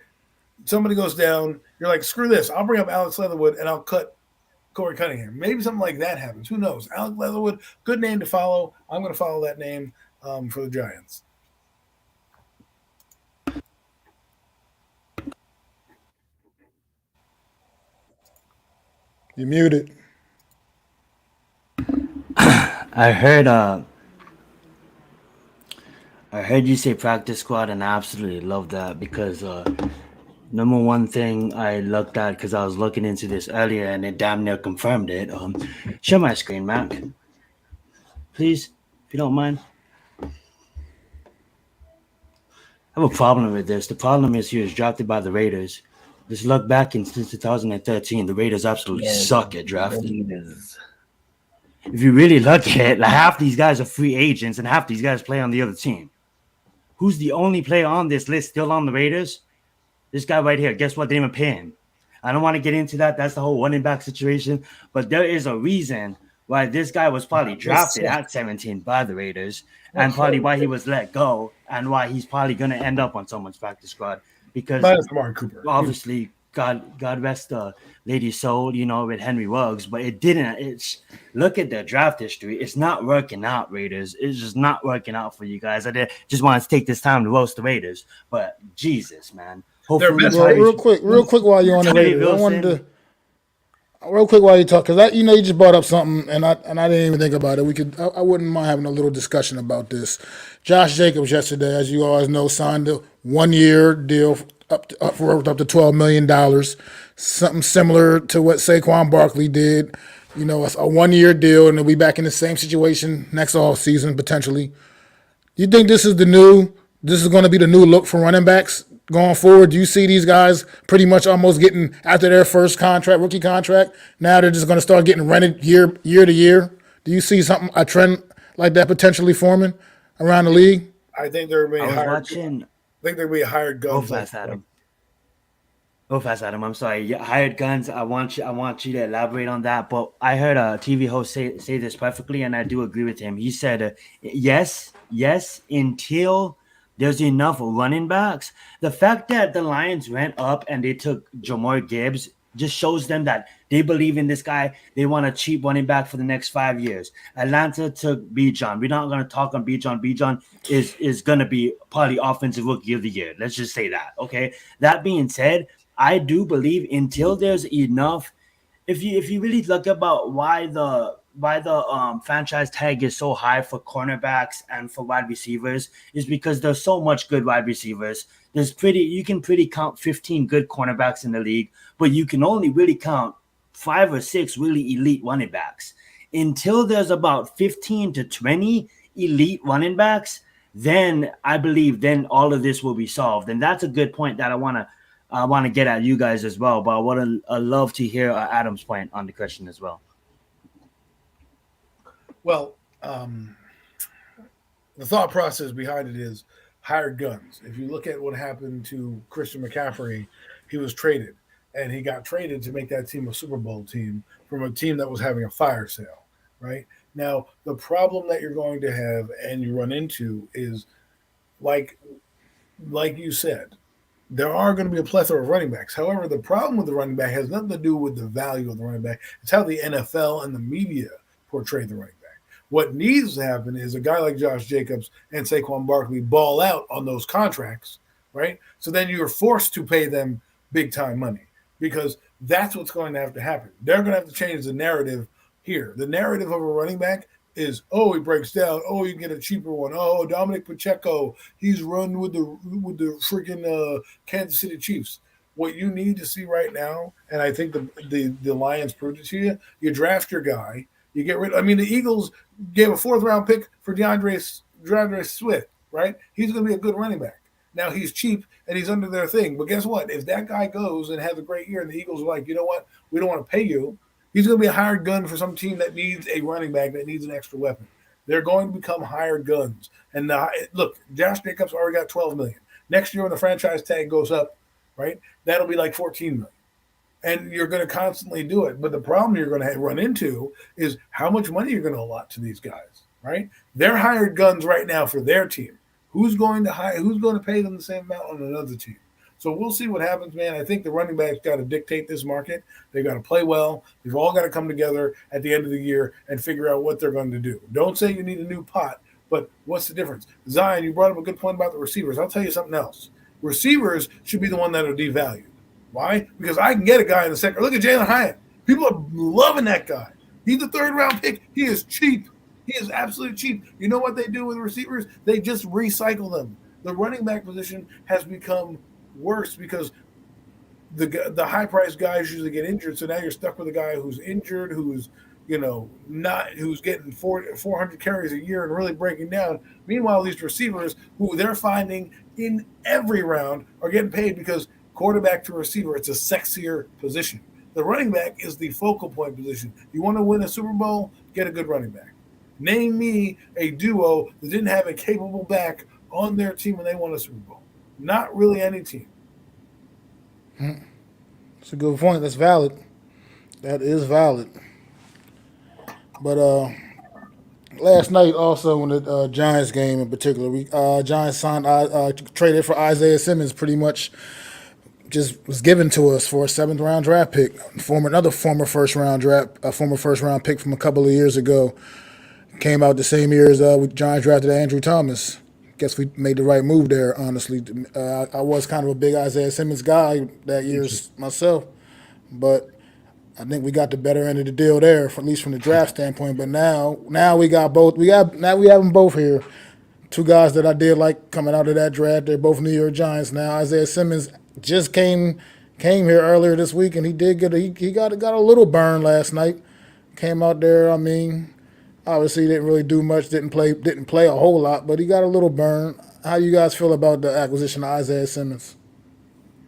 Somebody goes down, you're like, screw this. I'll bring up Alex Leatherwood and I'll cut Corey Cunningham. Maybe something like that happens. Who knows? Alex Leatherwood, good name to follow. I'm going to follow that name for the Giants. You're muted. I heard you say practice squad, and I absolutely love that because number one thing I looked at, because I was looking into this earlier and it damn near confirmed it. Share my screen, Mac. Please, if you don't mind. I have a problem with this. The problem is he was drafted by the Raiders. Just look back since 2013, the Raiders absolutely suck at drafting. If you really look at it, like half these guys are free agents and half these guys play on the other team. Who's the only player on this list still on the Raiders? This guy right here. Guess what? They didn't even pay him. I don't want to get into that. That's the whole running back situation. But there is a reason why this guy was probably drafted at 17 by the Raiders, and probably why he was let go, and why he's probably going to end up on someone's practice squad. Because obviously, God rest the lady's soul, with Henry Ruggs, but it didn't. Look at the draft history. It's not working out, Raiders. It's just not working out for you guys. I just wanted to take this time to roast the Raiders, but Jesus, man. Hopefully, real quick while you're on the radio, I wanted to real quick while you talk, because you just brought up something and I didn't even think about it. I wouldn't mind having a little discussion about this. Josh Jacobs yesterday, as you always know, signed a 1-year deal up to $12 million, something similar to what Saquon Barkley did. It's a 1-year deal, and they'll be back in the same situation next offseason potentially. You think this is going to be the new look for running backs going forward? Do you see these guys pretty much almost getting after their first rookie contract? Now they're just going to start getting rented year to year. Do you see a trend like that potentially forming around the league? I think they're being hired. I think they're being hired guns. Adam. Oh, fast Adam. I'm sorry. Yeah, hired guns. I want you to elaborate on that. But I heard a TV host say this perfectly, and I do agree with him. He said, yes, until there's enough running backs. The fact that the Lions went up and they took Jamar Gibbs just shows them that they believe in this guy. They want a cheap running back for the next 5 years. Atlanta took Bijan. We're not going to talk on Bijan. Bijan is going to be probably offensive rookie of the year. Let's just say that. Okay. That being said, I do believe until there's enough, if you really look about why the franchise tag is so high for cornerbacks and for wide receivers is because there's so much good wide receivers. You can pretty count 15 good cornerbacks in the league, but you can only really count 5 or 6 really elite running backs. Until there's about 15 to 20 elite running backs, then I believe then all of this will be solved. And that's a good point that I want to get at you guys as well, but I love to hear Adam's point on the question as well. Well, the thought process behind it is hired guns. If you look at what happened to Christian McCaffrey, he was traded, and he got traded to make that team a Super Bowl team from a team that was having a fire sale, right? Now, the problem that you're going to have and you run into is like you said, there are going to be a plethora of running backs. However, the problem with the running back has nothing to do with the value of the running back. It's how the NFL and the media portray the running back. What needs to happen is a guy like Josh Jacobs and Saquon Barkley ball out on those contracts, right? So then you're forced to pay them big time money because that's what's going to have to happen. They're going to have to change the narrative here. The narrative of a running back is, oh, he breaks down. Oh, you get a cheaper one. Oh, Dominic Pacheco, he's run with the freaking Kansas City Chiefs. What you need to see right now, and I think the Lions proved it to you, you draft your guy, you get rid. I mean, the Eagles gave a 4th-round pick for DeAndre Swift, right? He's going to be a good running back. Now he's cheap and he's under their thing, but guess what? If that guy goes and has a great year, and the Eagles are like, you know what, we don't want to pay you. He's going to be a hired gun for some team that needs a running back that needs an extra weapon. They're going to become hired guns. And look, Josh Jacobs already got $12 million. Next year when the franchise tag goes up, right, that'll be like $14 million. And you're going to constantly do it. But the problem you're going to run into is how much money you're going to allot to these guys, right? They're hired guns right now for their team. Who's going to pay them the same amount on another team? So we'll see what happens, man. I think the running backs got to dictate this market. They've got to play well. They've all got to come together at the end of the year and figure out what they're going to do. Don't say you need a new pot, but what's the difference? Zion, you brought up a good point about the receivers. I'll tell you something else. Receivers should be the one that are devalued. Why? Because I can get a guy in the second. Look at Jalen Hyatt. People are loving that guy. He's a 3rd-round pick. He is cheap. He is absolutely cheap. You know what they do with receivers? They just recycle them. The running back position has become worse because the high-priced guys usually get injured. So now you're stuck with a guy who's injured, who's getting 400 carries a year and really breaking down. Meanwhile, these receivers who they're finding in every round are getting paid because quarterback to receiver, it's a sexier position. The running back is the focal point position. You want to win a Super Bowl? Get a good running back. Name me a duo that didn't have a capable back on their team when they won a Super Bowl. Not really any team. That's a good point. That's valid. That is valid. But last night also in the Giants game in particular, we Giants traded for Isaiah Simmons. Pretty much just was given to us for a 7th-round draft pick. Another former first round pick from a couple of years ago. Came out the same year as we Giants drafted Andrew Thomas. Guess we made the right move there, honestly. I was kind of a big Isaiah Simmons guy that year myself, but I think we got the better end of the deal there, at least from the draft standpoint. But now we got both. We have them both here. 2 guys that I did like coming out of that draft. They're both New York Giants now. Isaiah Simmons just came here earlier this week, and he did get he got a little burn last night. Came out there. I mean, obviously didn't really do much. Didn't play a whole lot, but he got a little burn. How do you guys feel about the acquisition of Isaiah Simmons?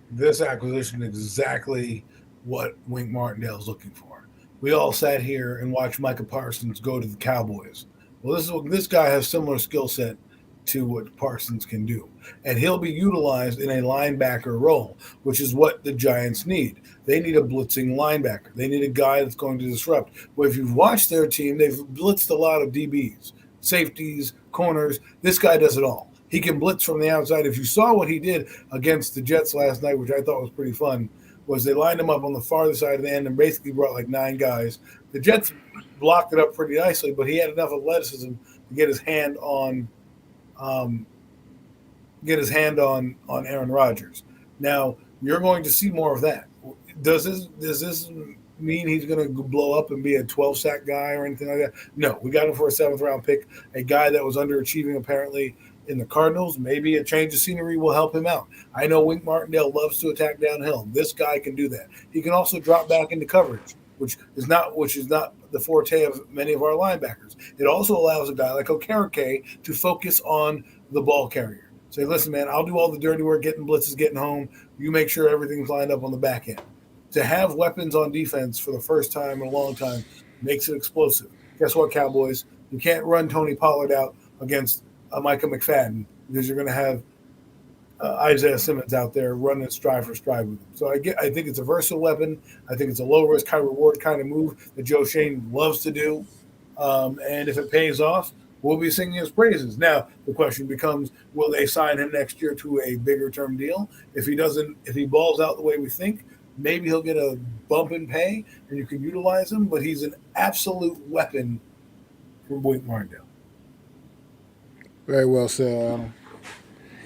This acquisition is exactly what Wink Martindale's looking for. We all sat here and watched Micah Parsons go to the Cowboys. Well, this guy has similar skill set to what Parsons can do. And he'll be utilized in a linebacker role, which is what the Giants need. They need a blitzing linebacker. They need a guy that's going to disrupt. Well, if you've watched their team, they've blitzed a lot of DBs, safeties, corners. This guy does it all. He can blitz from the outside. If you saw what he did against the Jets last night, which I thought was pretty fun, was they lined him up on the farther side of the end and basically brought like 9 guys. The Jets blocked it up pretty nicely, but he had enough athleticism to get his hand on Aaron Rodgers. Now you're going to see more of that. Does this mean he's going to blow up and be a 12-sack guy or anything like that? No, we got him for a 7th-round pick, a guy that was underachieving apparently in the Cardinals. Maybe a change of scenery will help him out. I know Wink Martindale loves to attack downhill. This guy can do that. He can also drop back into coverage, which is not the forte of many of our linebackers. It also allows a guy like Okereke to focus on the ball carrier. Say, listen, man, I'll do all the dirty work, getting blitzes, getting home. You make sure everything's lined up on the back end. To have weapons on defense for the first time in a long time makes it explosive. Guess what, Cowboys? You can't run Tony Pollard out against Micah McFadden because you're going to have Isaiah Simmons out there running stride for stride with him. So I think it's a versatile weapon. I think it's a low-risk, high-reward kind of move that Joe Shane loves to do. And if it pays off, we'll be singing his praises. Now, the question becomes, will they sign him next year to a bigger-term deal? If he balls out the way we think, maybe he'll get a bump in pay and you can utilize him, but he's an absolute weapon from Wink Martindale. Very well said, Adam.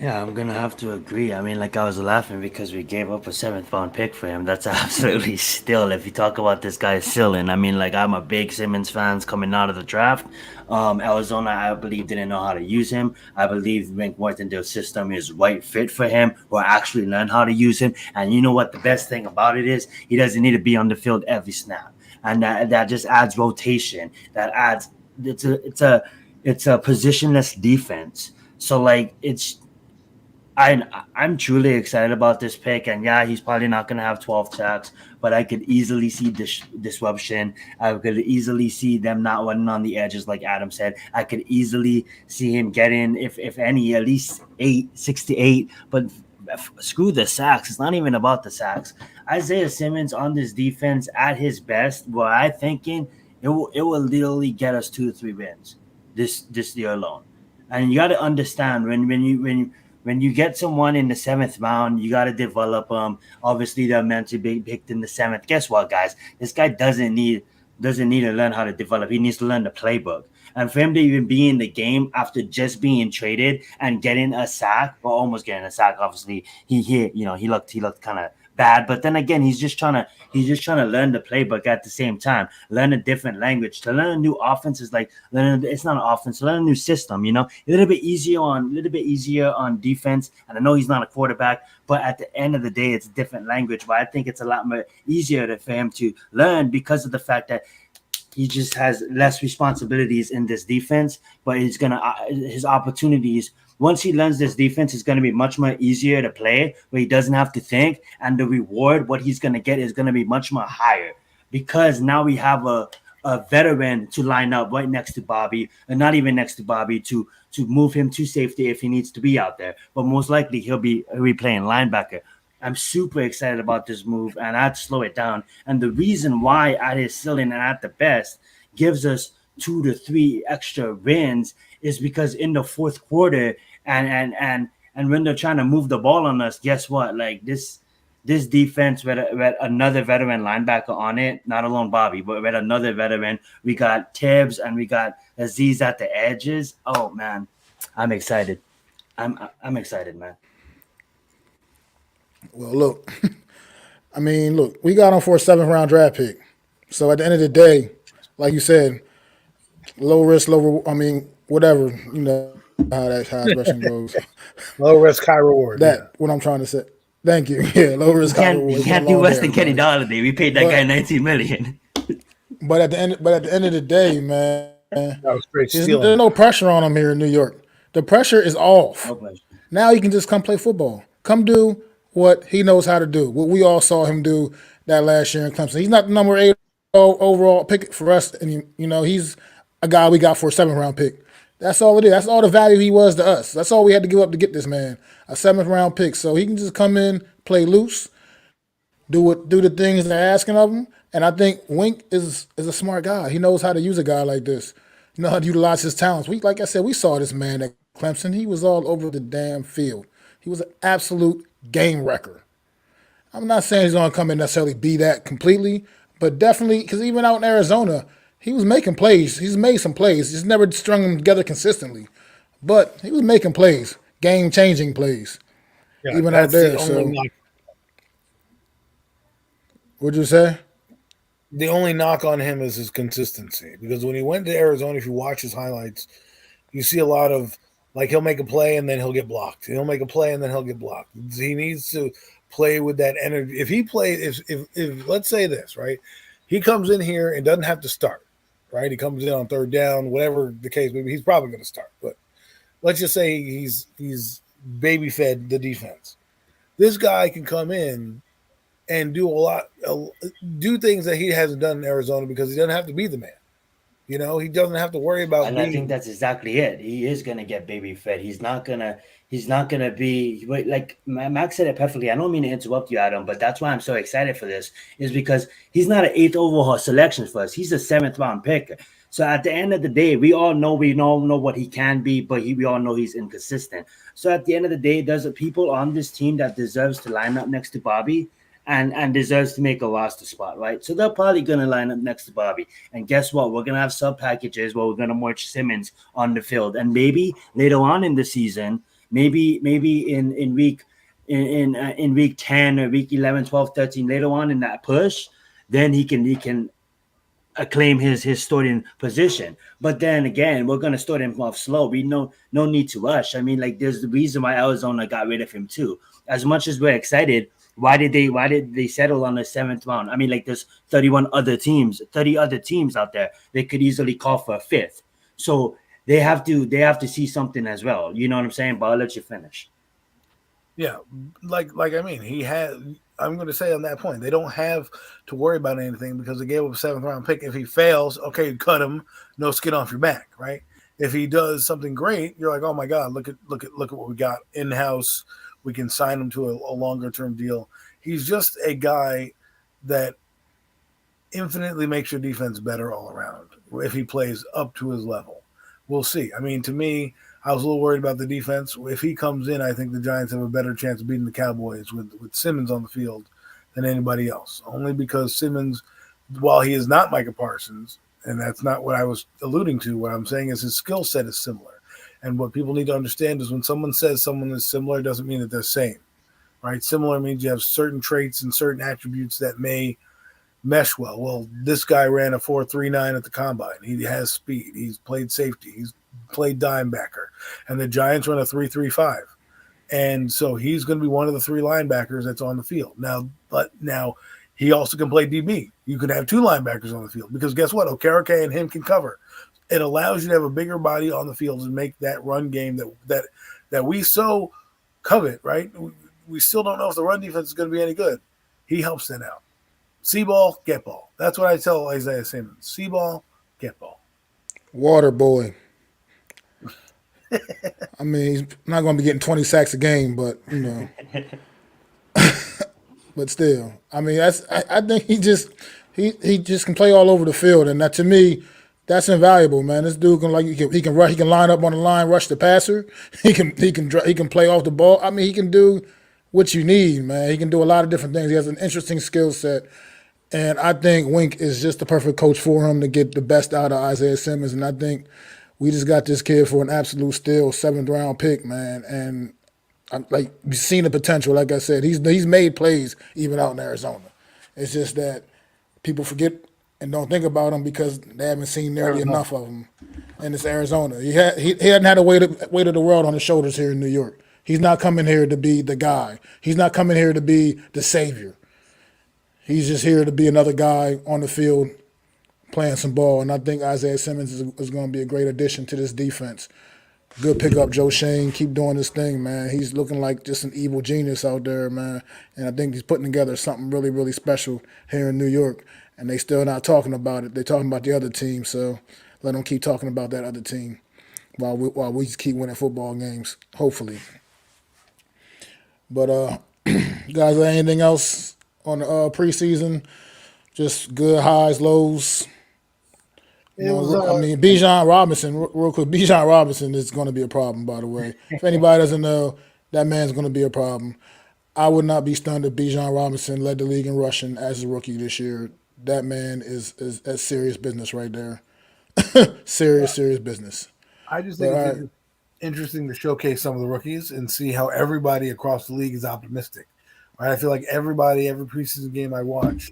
Yeah, I'm gonna have to agree. I mean, like I was laughing because we gave up a 7th-round pick for him. That's absolutely still. If you talk about this guy Sillin, I mean, like I'm a big Simmons fan coming out of the draft. Arizona, I believe, didn't know how to use him. I believe Wink Martindale's system is right fit for him, or actually learn how to use him. And you know what? The best thing about it is he doesn't need to be on the field every snap, and that just adds rotation. That adds it's a positionless defense. So like I'm truly excited about this pick, and yeah, he's probably not going to have 12 sacks, but I could easily see disruption. I could easily see them not running on the edges, like Adam said. I could easily see him getting, if any, at least 6 to 8. But screw the sacks. It's not even about the sacks. Isaiah Simmons on this defense at his best, what I'm thinking, it will literally get us 2 to 3 wins this year alone. And you got to understand when you get someone in the 7th round, you got to develop them. Obviously, they're meant to be picked in the 7th. Guess what, guys? This guy doesn't need to learn how to develop. He needs to learn the playbook. And for him to even be in the game after just being traded and getting a sack, or almost getting a sack, obviously he looked kind of bad. But then again, he's just trying to learn the playbook at the same time, learn a different language. To learn a new offense is like it's not an offense, learn a new system, a little bit easier on defense. And I know he's not a quarterback, but at the end of the day, it's a different language. But I think it's a lot more easier for him to learn because of the fact that he just has less responsibilities in this defense, but his opportunities. Once he learns this defense, is going to be much more easier to play, where he doesn't have to think, and the reward, what he's going to get, is going to be much more higher, because now we have a veteran to line up right next to Bobby, and not even next to Bobby, to move him to safety if he needs to be out there. But most likely he'll be playing linebacker. I'm super excited about this move, and I had to slow it down. And the reason why at his ceiling and at the best gives us 2 to 3 extra wins is because in the 4th quarter and when they're trying to move the ball on us, guess what? Like this defense with another veteran linebacker on it, not alone Bobby, but with another veteran, we got Tibbs and we got Aziz at the edges. Oh man, I'm excited. I'm excited, man. Well, look, we got him for a 7th-round draft pick. So at the end of the day, like you said, low risk, whatever, how expression goes. Low risk, high reward. What I'm trying to say. Thank you. Yeah, low risk, high reward. You can't do less than Kenny Dolladay. We paid that guy $19 million. But at the end of the day, man, that was great. There's no pressure on him here in New York. The pressure is off. No, now he can just come play football. Come do what he knows how to do. What we all saw him do that last year in Clemson. He's not the number 8 overall pick for us, and he's a guy we got for a 7th-round pick. That's all it is. That's all the value he was to us. That's all we had to give up to get this man, a seventh round pick. So he can just come in, play loose, do the things they're asking of him. And I think Wink is a smart guy. He knows how to use a guy like this. You know how to utilize his talents. Like I said, we saw this man at Clemson. He was all over the damn field. He was an absolute game wrecker. I'm not saying he's going to come in necessarily be that completely, but definitely because even out in Arizona, he was making plays. He's made some plays. He's never strung them together consistently, but he was making plays, game-changing plays, Yeah, even out that's there. the So, only knock. what'd you say? The only knock on him is his consistency. Because when he went to Arizona, if you watch his highlights, you see a lot of like he'll make a play and then he'll get blocked. He'll make a play and then he'll get blocked. He needs to play with that energy. If he plays, if let's say this, right, he comes in here and doesn't have to start, right? He comes in on third down, whatever the case may be. He's probably going to start, but let's just say he's baby fed the defense. This guy can come in and do things that he hasn't done in Arizona because he doesn't have to be the man. You know, he doesn't have to worry about. And I think that's exactly it. He is gonna get baby fed. He's not gonna be like Max said it perfectly. I don't mean to interrupt you, Adam, but that's why I'm so excited for this. Is because he's not an 8th overall selection for us. He's a 7th round pick. So at the end of the day, we all know what he can be, but we all know he's inconsistent. So at the end of the day, there's people on this team that deserves to line up next to Bobby. And deserves to make a roster spot, right? So they're probably going to line up next to Bobby. And guess what? We're going to have sub packages where we're going to march Simmons on the field. And maybe later on in the season, maybe in week 10 or week 11, 12, 13, later on in that push, then he can acclaim his starting position. But then again, we're going to start him off slow. We no need to rush. I mean, like there's the reason why Arizona got rid of him too. As much as we're excited, why did they settle on the 7th round? I mean, like there's 30 other teams out there. They could easily call for a 5th. So they have to see something as well. You know what I'm saying? But I'll let you finish. Yeah, like I mean, I'm going to say on that point, they don't have to worry about anything because they gave up a 7th round pick. If he fails, okay, cut him, no skin off your back, right? If he does something great, you're like, oh my God, look at what we got in house. We can sign him to a longer term deal. He's just a guy that infinitely makes your defense better all around if he plays up to his level. We'll see. I mean, to me, I was a little worried about the defense. If he comes in, I think the Giants have a better chance of beating the Cowboys with Simmons on the field than anybody else. Only because Simmons, while he is not Micah Parsons, and that's not what I was alluding to, what I'm saying is his skill set is similar. And what people need to understand is when someone says someone is similar, it doesn't mean that they're same, right? Similar means you have certain traits and certain attributes that may mesh well. Well, this guy ran a 4.39 at the combine. He has speed. He's played safety. He's played dime backer. And the Giants run a 3.35. And so he's going to be one of the 3 linebackers that's on the field. Now he also can play DB. You can have 2 linebackers on the field because guess what? Okereke and him can cover. It allows you to have a bigger body on the field and make that run game that we so covet, right? We still don't know if the run defense is going to be any good. He helps that out. See ball, get ball. That's what I tell Isaiah Simmons. See ball, get ball. Water boy. I mean, he's not going to be getting 20 sacks a game, but, you know. But still, I mean, I think he just can play all over the field. And that, to me, that's invaluable, man. This dude can he can line up on the line, rush the passer. He can play off the ball. I mean, he can do what you need, man. He can do a lot of different things. He has an interesting skill set, and I think Wink is just the perfect coach for him to get the best out of Isaiah Simmons. And I think we just got this kid for an absolute steal, 7th round pick, man. And we've seen the potential. Like I said, he's made plays even out in Arizona. It's just that people forget and don't think about him because they haven't seen nearly enough of him in this Arizona. He hadn't had a weight of the world on his shoulders here in New York. He's not coming here to be the guy. He's not coming here to be the savior. He's just here to be another guy on the field playing some ball. And I think Isaiah Simmons is going to be a great addition to this defense. Good pickup, Joe Shane. Keep doing this thing, man. He's looking like just an evil genius out there, man. And I think he's putting together something really, really special here in New York. And they still not talking about it. They're talking about the other team, so let them keep talking about that other team. while we just keep winning football games, hopefully. But guys, anything else on the preseason? Just good highs, lows. It was I mean, Bijan Robinson, real quick. Bijan Robinson is going to be a problem, by the way. If anybody doesn't know, that man's going to be a problem. I would not be stunned if Bijan Robinson led the league in rushing as a rookie this year. That man is serious business right there. serious business. I just think it's interesting to showcase some of the rookies and see how everybody across the league is optimistic. Right? I feel like every preseason game I watch,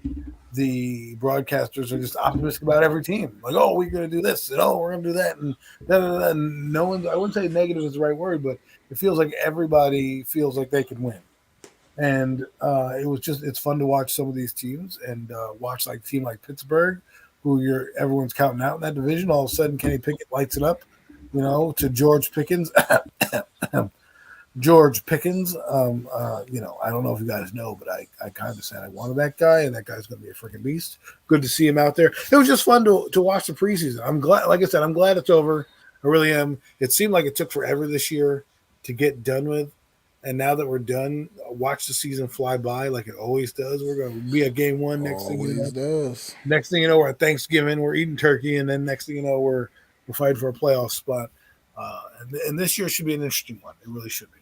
the broadcasters are just optimistic about every team. Like, oh, we're going to do this, and oh, we're going to do that, and no one. I wouldn't say negative is the right word, but it feels like everybody feels like they can win. And it's fun to watch some of these teams and watch like a team like Pittsburgh, who everyone's counting out in that division. All of a sudden, Kenny Pickett lights it up, to George Pickens. George Pickens, I don't know if you guys know, but I kind of said I wanted that guy, and that guy's going to be a freaking beast. Good to see him out there. It was just fun to watch the preseason. I'm glad, like I said, I'm glad it's over. I really am. It seemed like it took forever this year to get done with, and now that we're done, watch the season fly by like it always does. We're going to be at game one next thing you know. Next thing you know, we're at Thanksgiving, we're eating turkey, and then next thing you know, we're fighting for a playoff spot. And this year should be an interesting one. It really should be.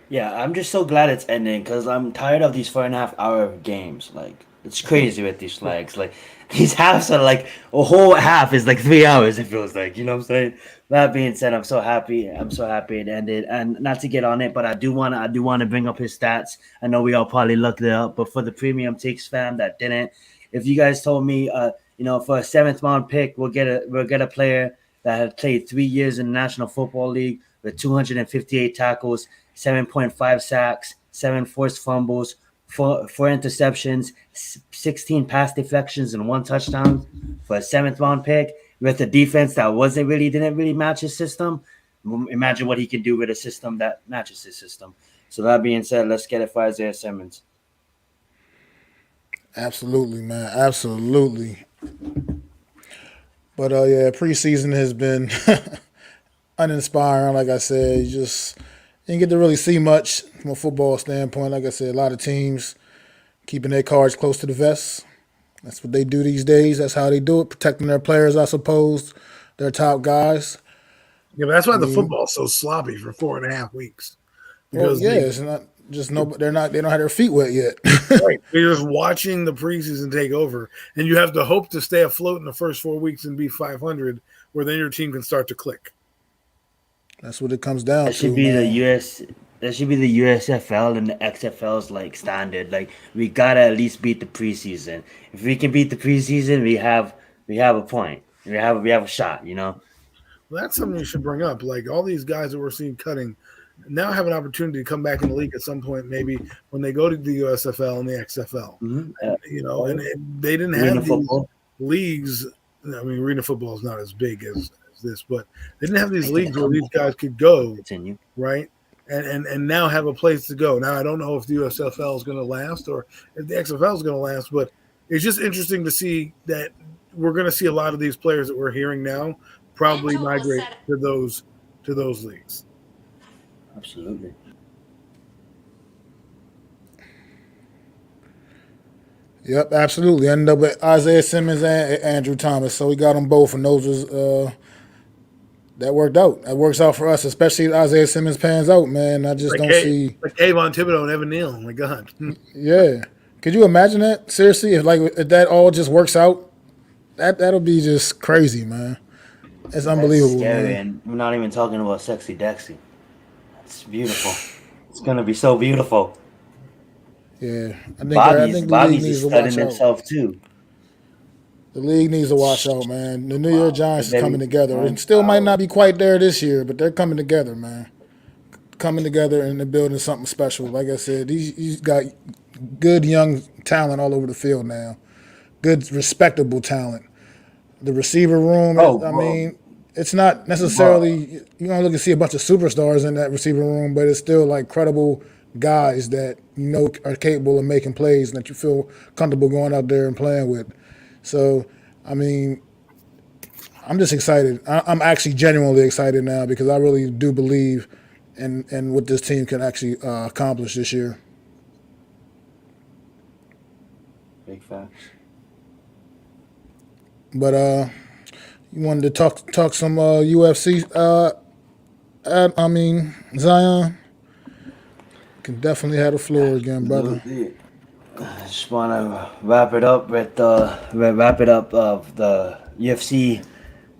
Yeah, I'm just so glad it's ending because I'm tired of these 4.5 hour games. Like, it's crazy with these flags. Like, these halves are like a whole half is like 3 hours. It feels like, you know what I'm saying. That being said, I'm so happy. I'm so happy it ended. And not to get on it, but I do want to bring up his stats. I know we all probably looked it up, but for the Premium Takes fam that didn't, if you guys told me, for a 7th-round pick, we'll get a player that had played 3 years in the National Football League with 258 tackles, 7.5 sacks, 7 forced fumbles, 4 interceptions, 16 pass deflections, and 1 touchdown for a 7th-round pick with a defense that didn't really match his system. Imagine what he can do with a system that matches his system. So that being said, let's get it for Isaiah Simmons. Absolutely, man. Absolutely. But preseason has been uninspiring. Like I said, you just didn't get to really see much from a football standpoint. Like I said, a lot of teams keeping their cards close to the vest. That's what they do these days. That's how they do it, protecting their players, I suppose, their top guys. Yeah, but that's why the football's so sloppy for 4.5 weeks. Because it's not just they don't have their feet wet yet. Right. You're just watching the preseason take over, and you have to hope to stay afloat in the first 4 weeks and be 500, where then your team can start to click. That's what it comes down to. That should be the USFL and the XFL's like standard. Like, we gotta at least beat the preseason. If we can beat the preseason, we have a point. We have a shot. Well, that's something you should bring up. Like, all these guys that we're seeing cutting now have an opportunity to come back in the league at some point, maybe when they go to the USFL and the XFL. Mm-hmm. And they didn't have these leagues. I mean, arena football is not as big as this, but they didn't have these leagues where these guys could go, right? And now have a place to go. Now, I don't know if the USFL is going to last or if the XFL is going to last, but it's just interesting to see that we're going to see a lot of these players that we're hearing now probably migrate to those leagues. Absolutely. Yep, absolutely. Ended up with Isaiah Simmons and Andrew Thomas, so we got them both, and those was that worked out. That works out for us, especially if Isaiah Simmons pans out, man. I just don't see like Kayvon Thibodeau and Evan Neal. Oh my God. Yeah, could you imagine that? Seriously, if that all just works out, that'll be just crazy, man. It's unbelievable. Scary, man. and we're not even talking about Sexy Dexy. It's beautiful. It's gonna be so beautiful. Yeah, I think Bobby's is studying himself too. The league needs to watch out, man. The New York Giants is coming together. It still might not be quite there this year, but they're coming together, man. Coming together and they're building something special. Like I said, he's got good young talent all over the field now. Good, respectable talent. The receiver room, mean, it's not necessarily you don't look and see a bunch of superstars in that receiver room, but it's still like credible guys that are capable of making plays and that you feel comfortable going out there and playing with. So, I mean, I'm just excited. I'm actually genuinely excited now because I really do believe in what this team can actually accomplish this year. Big facts. But you wanted to talk some UFC. Zion can definitely have the floor again, brother. Absolutely. I just want to wrap it up with wrap it up of the UFC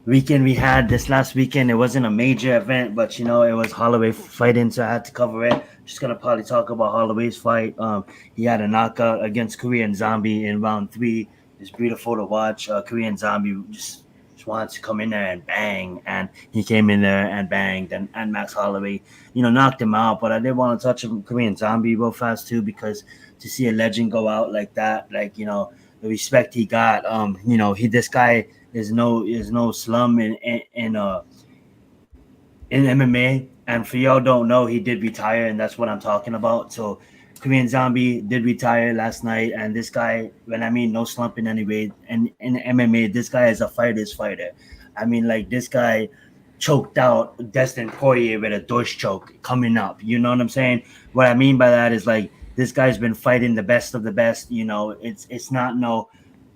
weekend we had this last weekend. It wasn't a major event, but it was Holloway fighting, so I had to cover it. Just gonna probably talk about Holloway's fight. He had a knockout against Korean Zombie in round 3. It's beautiful to watch. Korean Zombie just wanted to come in there and bang, and he came in there and banged, and Max Holloway, knocked him out. But I did want to touch on Korean Zombie real fast too, because to see a legend go out like that, the respect he got, this guy is no slum in MMA. And for y'all don't know, he did retire, and that's what I'm talking about. So Korean Zombie did retire last night, and this guy, when I mean no slump in any way, and in MMA, this guy is a fighter's fighter. I mean, like, this guy choked out Destin Poirier with a Deutsch choke coming up. You know what I'm saying? What I mean by that is, like, this guy's been fighting the best of the best. It's not no,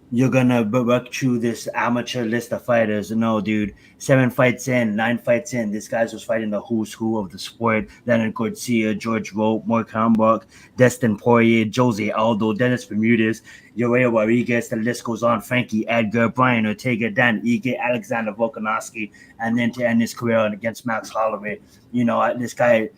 you're gonna work through this amateur list of fighters. No, dude. 7 fights in, 9 fights in, this guy was fighting the who's who of the sport. Leonard Garcia, George Rope, Mark Hamburg, Destin Poirier, Jose Aldo, Dennis Bermudez, Yoel Rodriguez. The list goes on. Frankie Edgar, Brian Ortega, Dan Ige, Alexander Volkanovski, and then to end his career against Max Holloway. This guy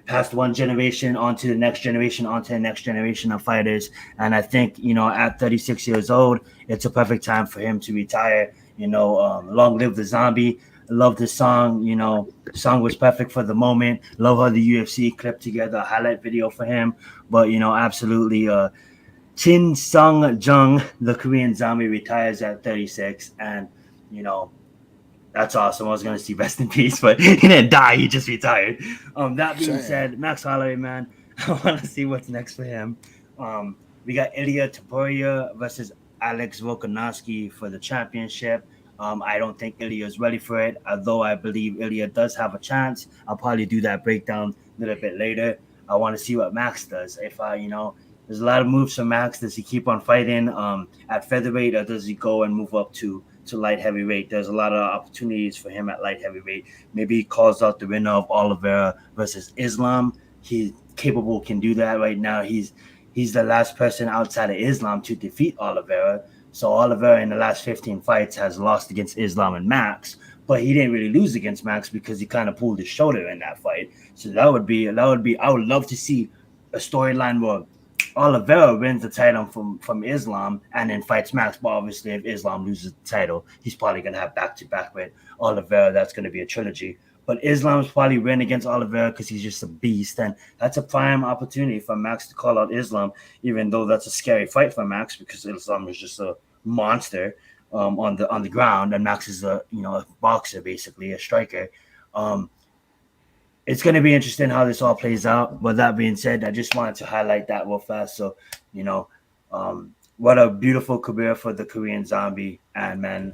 passed one generation onto the next generation, onto the next generation of fighters. And I think, at 36 years old, it's a perfect time for him to retire. Long live the Zombie. Love this song. The song was perfect for the moment. Love how the UFC clipped together a highlight video for him. But, absolutely, Chin Sung Jung, the Korean Zombie, retires at 36. And, that's awesome. I was going to see rest in peace, but he didn't die. He just retired. That being said, Max Holloway, man, I want to see what's next for him. We got Ilya Topuria versus Alex Volkanovski for the championship. I don't think Ilya is ready for it, although I believe Ilya does have a chance. I'll probably do that breakdown a little bit later. I want to see what Max does. If there's a lot of moves for Max. Does he keep on fighting at featherweight, or does he go and move up to light heavyweight? There's a lot of opportunities for him at light heavyweight. Maybe he calls out the winner of Oliveira versus Islam. He's capable, can do that right now. He's the last person outside of Islam to defeat Oliveira. So Oliveira in the last 15 fights has lost against Islam and Max, but he didn't really lose against Max because he kind of pulled his shoulder in that fight. So that would be I would love to see a storyline where Oliveira wins the title from Islam and then fights Max. But obviously, if Islam loses the title, he's probably going to have back-to-back with Oliveira. That's going to be a trilogy. But Islam's probably win against Oliveira because he's just a beast. And that's a prime opportunity for Max to call out Islam, even though that's a scary fight for Max because Islam is just a monster on the ground. And Max is a boxer, basically, a striker. It's going to be interesting how this all plays out. But that being said, I just wanted to highlight that real fast. So, what a beautiful career for the Korean Zombie. And, man,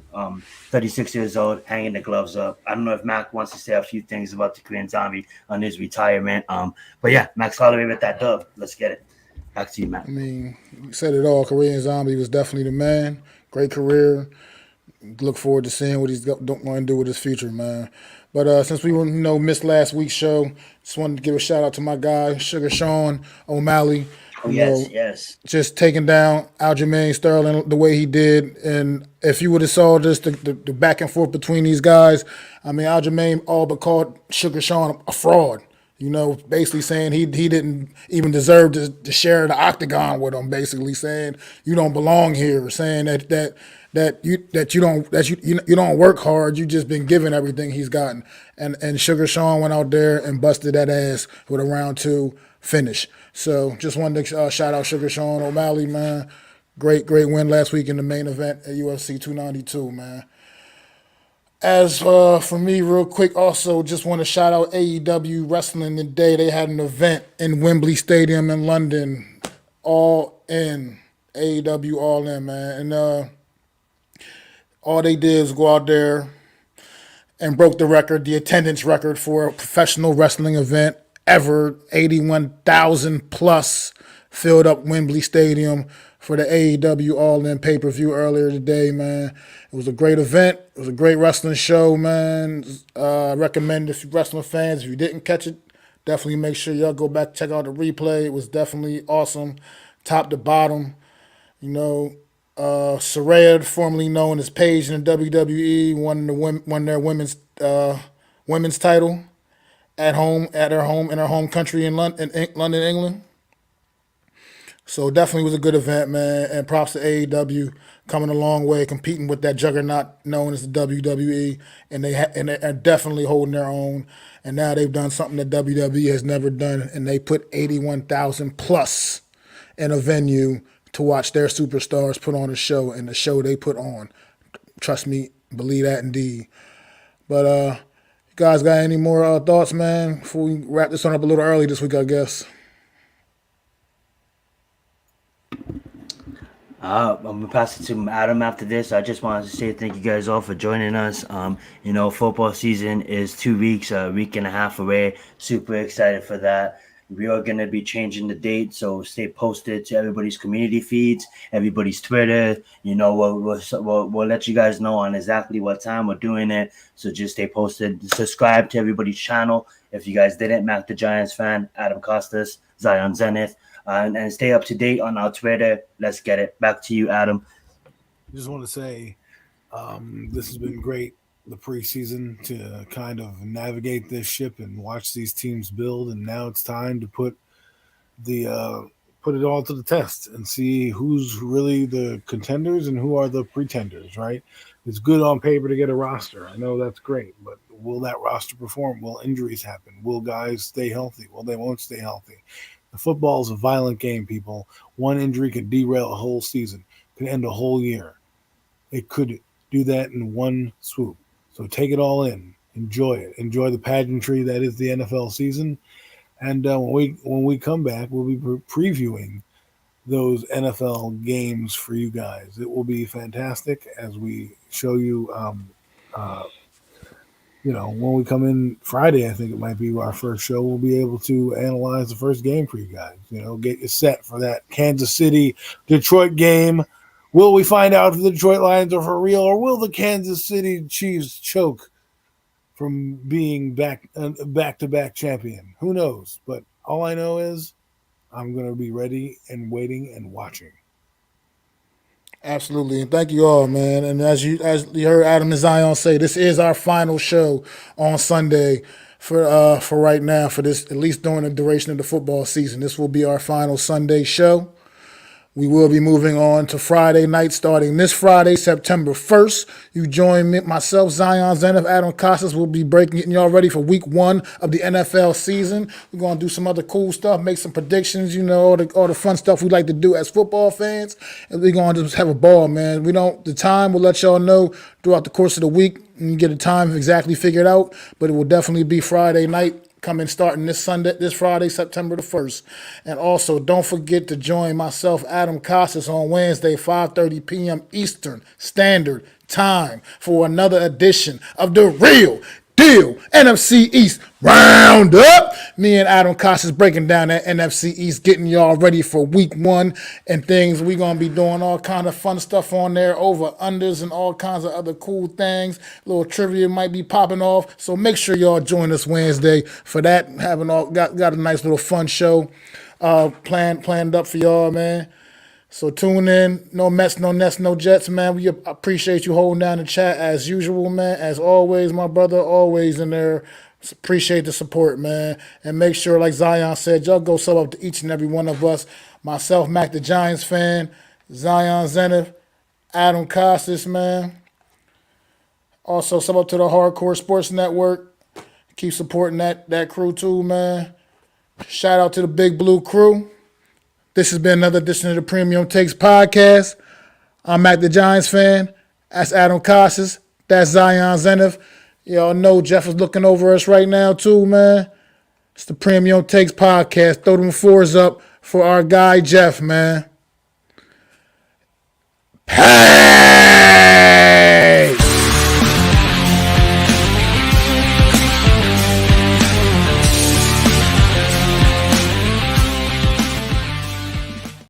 36 years old, hanging the gloves up. I don't know if Mac wants to say a few things about the Korean Zombie on his retirement. But, yeah, Max Holloway with that dub. Let's get it. Back to you, Mac. I mean, you said it all. Korean Zombie was definitely the man. Great career. Look forward to seeing what he's going to do with his future, man. But since we missed last week's show, just wanted to give a shout out to my guy, Sugar Sean O'Malley. Yes. Just taking down Aljamain Sterling the way he did. And if you would have saw this, the back and forth between these guys, I mean, Aljamain all but called Sugar Sean a fraud. Basically saying he didn't even deserve to share the octagon with him. Basically saying you don't belong here. Saying that you don't work hard. You just been given everything he's gotten. And Sugar Sean went out there and busted that ass with a round 2 finish. So just wanted to shout out Sugar Sean O'Malley, man. Great win last week in the main event at UFC 292, man. As for me, real quick, also just want to shout out AEW Wrestling today. They had an event in Wembley Stadium in London. All in. AEW All In, man. And All they did was go out there and broke the record, the attendance record for a professional wrestling event ever. 81,000 plus filled up Wembley Stadium for the AEW All-In pay-per-view earlier today, man. It was a great event. It was a great wrestling show, man. I recommend if you're wrestling fans, if you didn't catch it, definitely make sure y'all go back, check out the replay. It was definitely awesome, top to bottom. You know, Saraya, formerly known as Paige in the WWE, won their women's title at her home country in London, England. So definitely was a good event, man. And props to AEW coming a long way, competing with that juggernaut known as the WWE, and they're definitely holding their own. And now they've done something that WWE has never done, and they put 81,000 plus in a venue to watch their superstars put on a show, and the show they put on. Trust me, believe that indeed. But you guys got any more thoughts, man, before we wrap this one up a little early this week, I guess? I'm gonna pass it to Adam after this. I just wanted to say thank you guys all for joining us. Football season is 2 weeks, a week and a half away. Super excited for that. We are gonna be changing the date, so stay posted to everybody's community feeds, everybody's Twitter. We'll let you guys know on exactly what time we're doing it. So just stay posted. Subscribe to everybody's channel. If you guys didn't, Mac the Giants fan, Adam Costas, Zion Zenith. And stay up to date on our Twitter. Let's get it. Back to you, Adam. I just want to say this has been great, the preseason, to kind of navigate this ship and watch these teams build. And now it's time to put it all to the test and see who's really the contenders and who are the pretenders, right? It's good on paper to get a roster. I know that's great, but will that roster perform? Will injuries happen? Will guys stay healthy? Well, they won't stay healthy. The football is a violent game, people. One injury could derail a whole season, could end a whole year. It could do that in one swoop. So take it all in. Enjoy it. Enjoy the pageantry that is the NFL season. And when we come back, we'll be previewing those NFL games for you guys. It will be fantastic as we show you when we come in Friday, I think it might be our first show, we'll be able to analyze the first game for you guys. Get you set for that Kansas City Detroit game. Will we find out if the Detroit Lions are for real, or will the Kansas City Chiefs choke from being back-to-back champion? Who knows? But all I know is I'm going to be ready and waiting and watching. Absolutely, and thank you all, man. And as you heard Adam and Zion say, this is our final show on Sunday for right now, for this, at least during the duration of the football season. This will be our final Sunday show. We will be moving on to Friday night starting this Friday, September 1st. You join me, myself, Zion Zenith, Adam Costas. We'll be getting y'all ready for week 1 of the NFL season. We're going to do some other cool stuff, make some predictions, all the fun stuff we like to do as football fans. And we're going to just have a ball, man. The time, we'll let y'all know throughout the course of the week. You get the time exactly figured out, but it will definitely be Friday night. Starting this Friday, September the 1st. And also, don't forget to join myself, Adam Costas, on Wednesday, 5:30 p.m. Eastern Standard Time for another edition of the Real Deal NFC East Roundup. Me and Adam Costas breaking down that NFC East, getting y'all ready for week 1 and things. We're going to be doing all kind of fun stuff on there, over-unders and all kinds of other cool things. A little trivia might be popping off. So make sure y'all join us Wednesday for that. Got a nice little fun show planned up for y'all, man. So tune in. No Mets, no Nets, no Jets, man. We appreciate you holding down the chat as usual, man. As always, my brother, always in there. Appreciate the support, man. And make sure, like Zion said, y'all go sub up to each and every one of us. Myself, Mac the Giants fan, Zion Zenith, Adam Costas, man. Also sub up to the Hardcore Sports Network. Keep supporting that crew too, man. Shout out to the Big Blue crew. This has been another edition of the Premium Takes Podcast. I'm Mac the Giants fan. That's Adam Costas. That's Zion Zenith. Y'all know Jeff is looking over us right now too, man. It's the Premium Takes Podcast. Throw them 4s up for our guy Jeff, man. Pass!